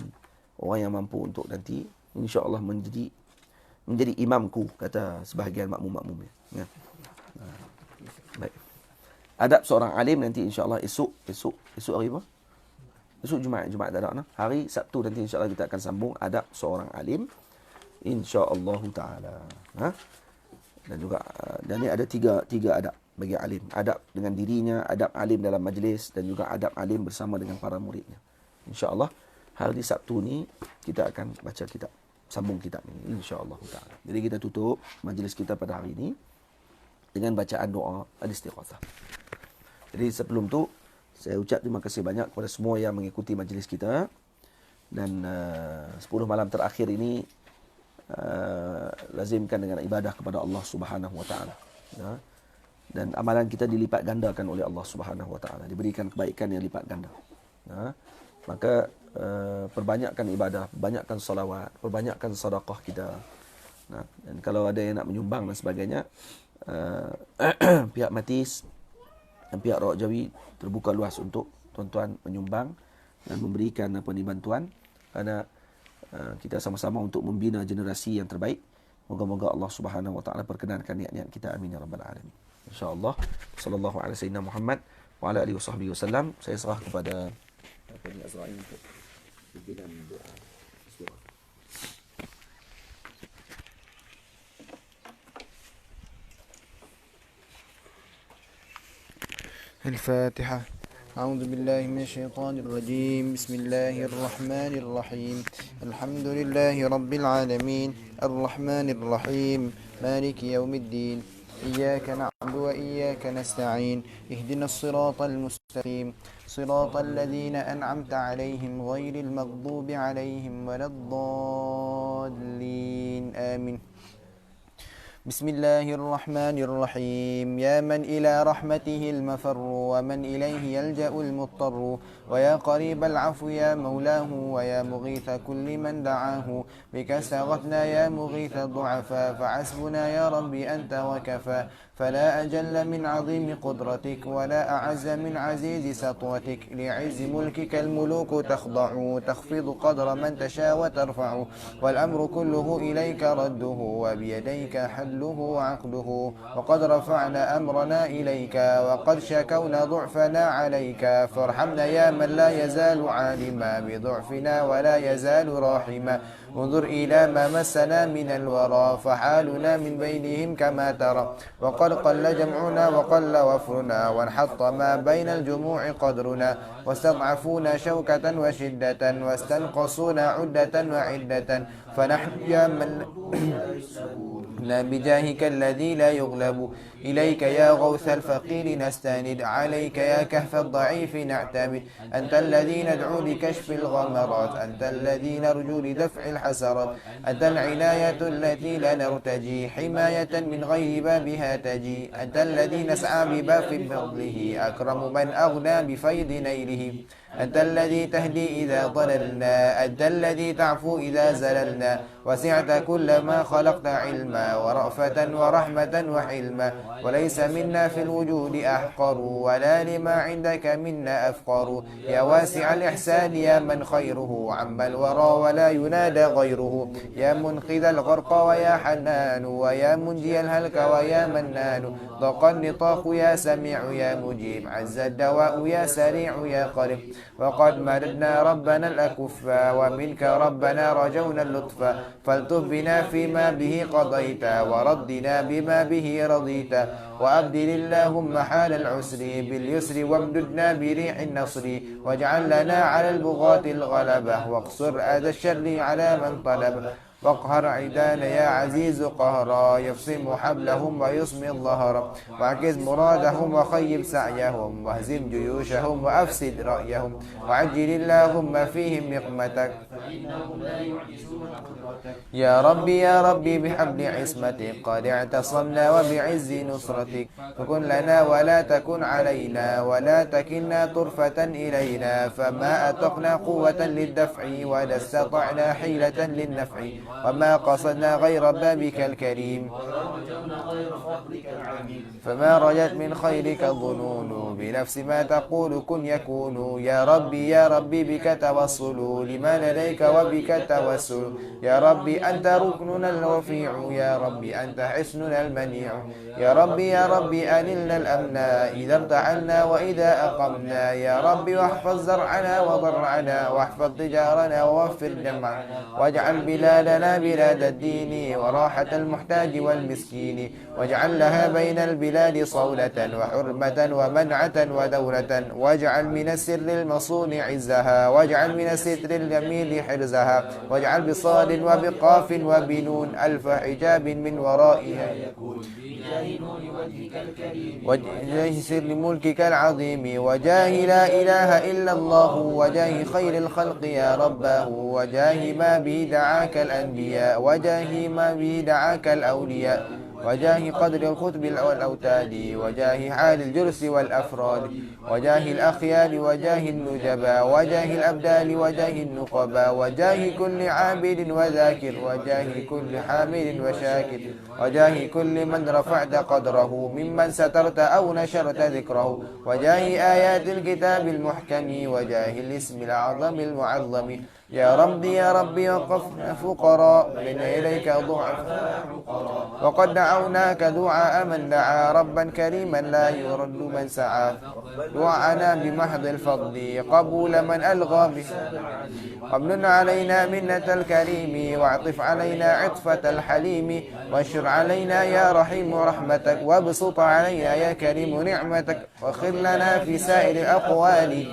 orang yang mampu untuk nanti insya-Allah menjadi imamku, kata sebahagian makmum-makmum. Ya. Baik. Adab seorang alim nanti insya-Allah esok hari apa? Esok Jumaat tak ada. Hari Sabtu nanti insya-Allah kita akan sambung adab seorang alim insya-Allah taala. Dan juga dan ni ada tiga adab bagi alim. Adab dengan dirinya, adab alim dalam majlis dan juga adab alim bersama dengan para muridnya. Insya-Allah hari Sabtu ni kita akan baca kitab, sambung kitab ini insya-Allah taala. Jadi kita tutup majlis kita pada hari ini dengan bacaan doa al-istighatsah. Jadi sebelum tu saya ucap terima kasih banyak kepada semua yang mengikuti majlis kita, dan 10 malam terakhir ini lazimkan dengan ibadah kepada Allah Subhanahu wa taala. Ya. Dan amalan kita dilipat gandakan oleh Allah Subhanahu wa taala, diberikan kebaikan yang lipat ganda. Ya. Maka perbanyakkan ibadah, perbanyakkan salawat, perbanyakkan sedekah kita. Nah, dan kalau ada yang nak menyumbang dan sebagainya, pihak Matis dan pihak Rawak Jawi terbuka luas untuk tuan-tuan menyumbang dan memberikan bantuan, kerana kita sama-sama untuk membina generasi yang terbaik. Moga-moga Allah Subhanahu wa taala perkenankan niat-niat kita, amin ya rabbal alamin. Insya-Allah. Sallallahu alaihi wasallam Muhammad wa ala alihi wasallam. Saya serah kepada Azrail untuk pimpinan doa. الفاتحة. أعوذ بالله من الشيطان الرجيم. بسم الله الرحمن الرحيم. الحمد لله رب العالمين الرحمن الرحيم مالك يوم الدين. إياك نعبد وإياك نستعين. اهدنا الصراط المستقيم صراط الذين أنعمت عليهم غير المغضوب عليهم ولا الضالين آمين. بسم الله الرحمن الرحيم. يا من إلى رحمته المفر ومن إليه يلجأ المضطر، ويا قريب العفو يا مولاه، ويا مغيث كل من دعاه. بك استغثنا يا مغيث الضعفاء، فحسبنا يا ربي أنت وكفى. فلا أجل من عظيم قدرتك ولا أعز من عزيز سطوتك. لعز ملكك الملوك تخضع، تخفض قدر من تشاء وترفع. والأمر كله إليك رده، وبيديك حله وعقده. وقد رفعنا أمرنا إليك، وقد شكونا ضعفنا عليك. فارحمنا يا من لا يزال عالما بضعفنا ولا يزال راحما. انظر إلى ما مسنا من الورى، فحالنا من بينهم كما ترى. وقد قل جمعنا وقل وفرنا، وانحط ما بين الجموع قدرنا. واستضعفونا شوكة وشدة، واستنقصونا عدة وعدة. فنحن يا من لا بجاهك الذي لا يغلب. إليك يا غوث الفقير نستند، عليك يا كهف الضعيف نعتمد. أنت الذي ندعو لكشف الغمرات، أنت الذي نرجو لدفع الحسرات. أنت العناية التي لا نرتجي، حماية من غير بابها تجي. أنت الذي نسعى بباب فضله، أكرم من أغنى بفيض نيله. أنت الذي تهدي إذا ضللنا، أنت الذي تعفو إذا زللنا. وسعت كل ما خلقت علما ورأفة ورحمة وحلما. وليس منا في الوجود أحقر، ولا لما عندك منا أفقر. يا واسع الإحسان يا من خيره عم الورى ولا ينادى غيره. يا منقذ الغرق ويا حنان، ويا منجي الهلك ويا منان. ضاق النطاق يا سميع يا مجيب، عز الدواء يا سريع يا قريب. وقد مددنا ربنا الأكفا، ومنك ربنا رجونا اللطفا. فالطف بنا فيما به قضيت، وردنا بما به رضيت. وأبدل اللهم حال العسر باليسر، وامددنا بريح النصر. واجعل لنا على البغاة الغلبة، واقصر أذى الشر على من طلب. واقهر عدانا يا عزيز قهرا، يفصم حبلهم ويصمي الظهر. واعكس مرادهم وخيب سعيهم، واهزم جيوشهم وأفسد رأيهم. وعجل اللهم فيهم نقمتك، يا ربي يا ربي بحبل عصمتك قد اعتصمنا، وبعز نصرتك. فكن لنا ولا تكن علينا، ولا تكلنا طرفة إلينا. فما أتقنا قوة للدفع، ولا استطعنا حيلة للنفع. وما قصدنا غير بابك الكريم، فما رجت من خيرك الظنون. بنفس ما تقول كن يكون. يا ربي يا ربي بك توصل، لما لديك إليك وبك التوسل يا ربي أنت ركننا الرفيع يا ربي أنت حصننا المنيع يا ربي أنلنا الأمن إذا ارتحلنا وإذا أقمنا يا ربي واحفظ زرعنا وضرعنا واحفظ تجارنا ووفر جمعنا واجعل بلادنا بلاد الدين وراحة المحتاج والمسكين واجعل لها بين البلاد صولة وحرمة ومنعة ودولة واجعل من السر المصون عزها واجعل من الستر الجميل حرزها واجعل بصاد وبقاف وبنون ألف حجاب من ورائها يكون وجه سر ملكك العظيم وجاه لا إله إلا الله وجاه خير الخلق يا رباه وجاه ما به دعاك الأنبياء وجاه ما به دعاك الأولياء وجاه قدر الخطب والأوتاد وجاه حال الجرس والأفراد وجاه الأخيار وجاه النجبا وجاه الأبدال وجاه النقبا وجاه كل عابد وذاكر وجاه كل حامد وشاكر وجاه كل من رفعت قدره ممن سترت أو نشرت ذكره وجاه آيات الكتاب المحكم وجاه الاسم الأعظم المعظم يا ربي وقفنا فقراء بين إليك ضعفاء وقد دعوناك دعاء من دعا ربا كريما لا يرد من سعى دعانا بمحض الفضل قبول من ألغى به وامنن علينا منة الكريم واعطف علينا عطفة الحليم وانشر علينا يا رحيم رحمتك وابسط علينا يا كريم نعمتك واخر لنا في سائر الأقوال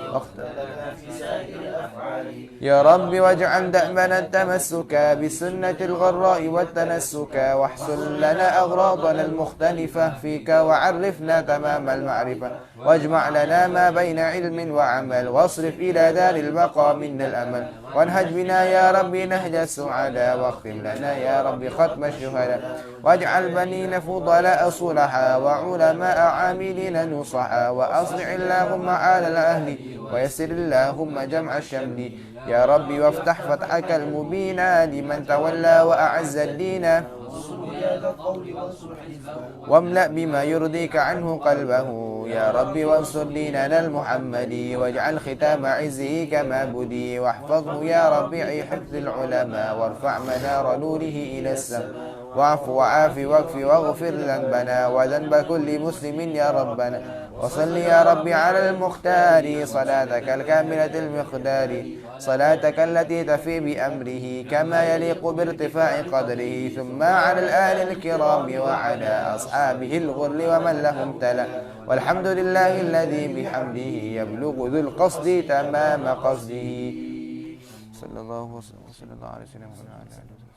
يا رب واجعل دأبنا التمسك بالسنة الغراء والتنسك واحصل لنا أغراضنا المختلفة فيك وعرفنا تمام المعرفة واجمع لنا ما بين علم وعمل واصرف إلى دار البقاء منا الأمل وانهج بنا يا رب نهج السعداء واختم لنا يا رب ختم الشهداء واجعل بنين فضلاء صلحا وعلماء عاملين نصحا وأصلح اللهم آل الأهل ويسر اللهم جمع الشمل يا ربي وافتح فتحك المبين لمن تولى وأعز الدين واملأ بما يرضيك عنه قلبه يا ربي وانصر ديننا المحمدي واجعل ختام عزه كما بدي واحفظه يا ربي حفظ العلماء وارفع منار نوره إلى السماء واعف وعاف واكف واغفر ذنبنا وذنب كل مسلم يا ربنا وصل يا ربي على المختار صلاتك الكاملة المقدار صلاتك التي تفي بأمره كما يليق بارتفاع قدره ثم على الآل الكرام وعلى أصحابه الغر ومن لهم تلا والحمد لله الذي بحمده يبلغ ذو القصد تمام قصده صلى الله عليه وسلم.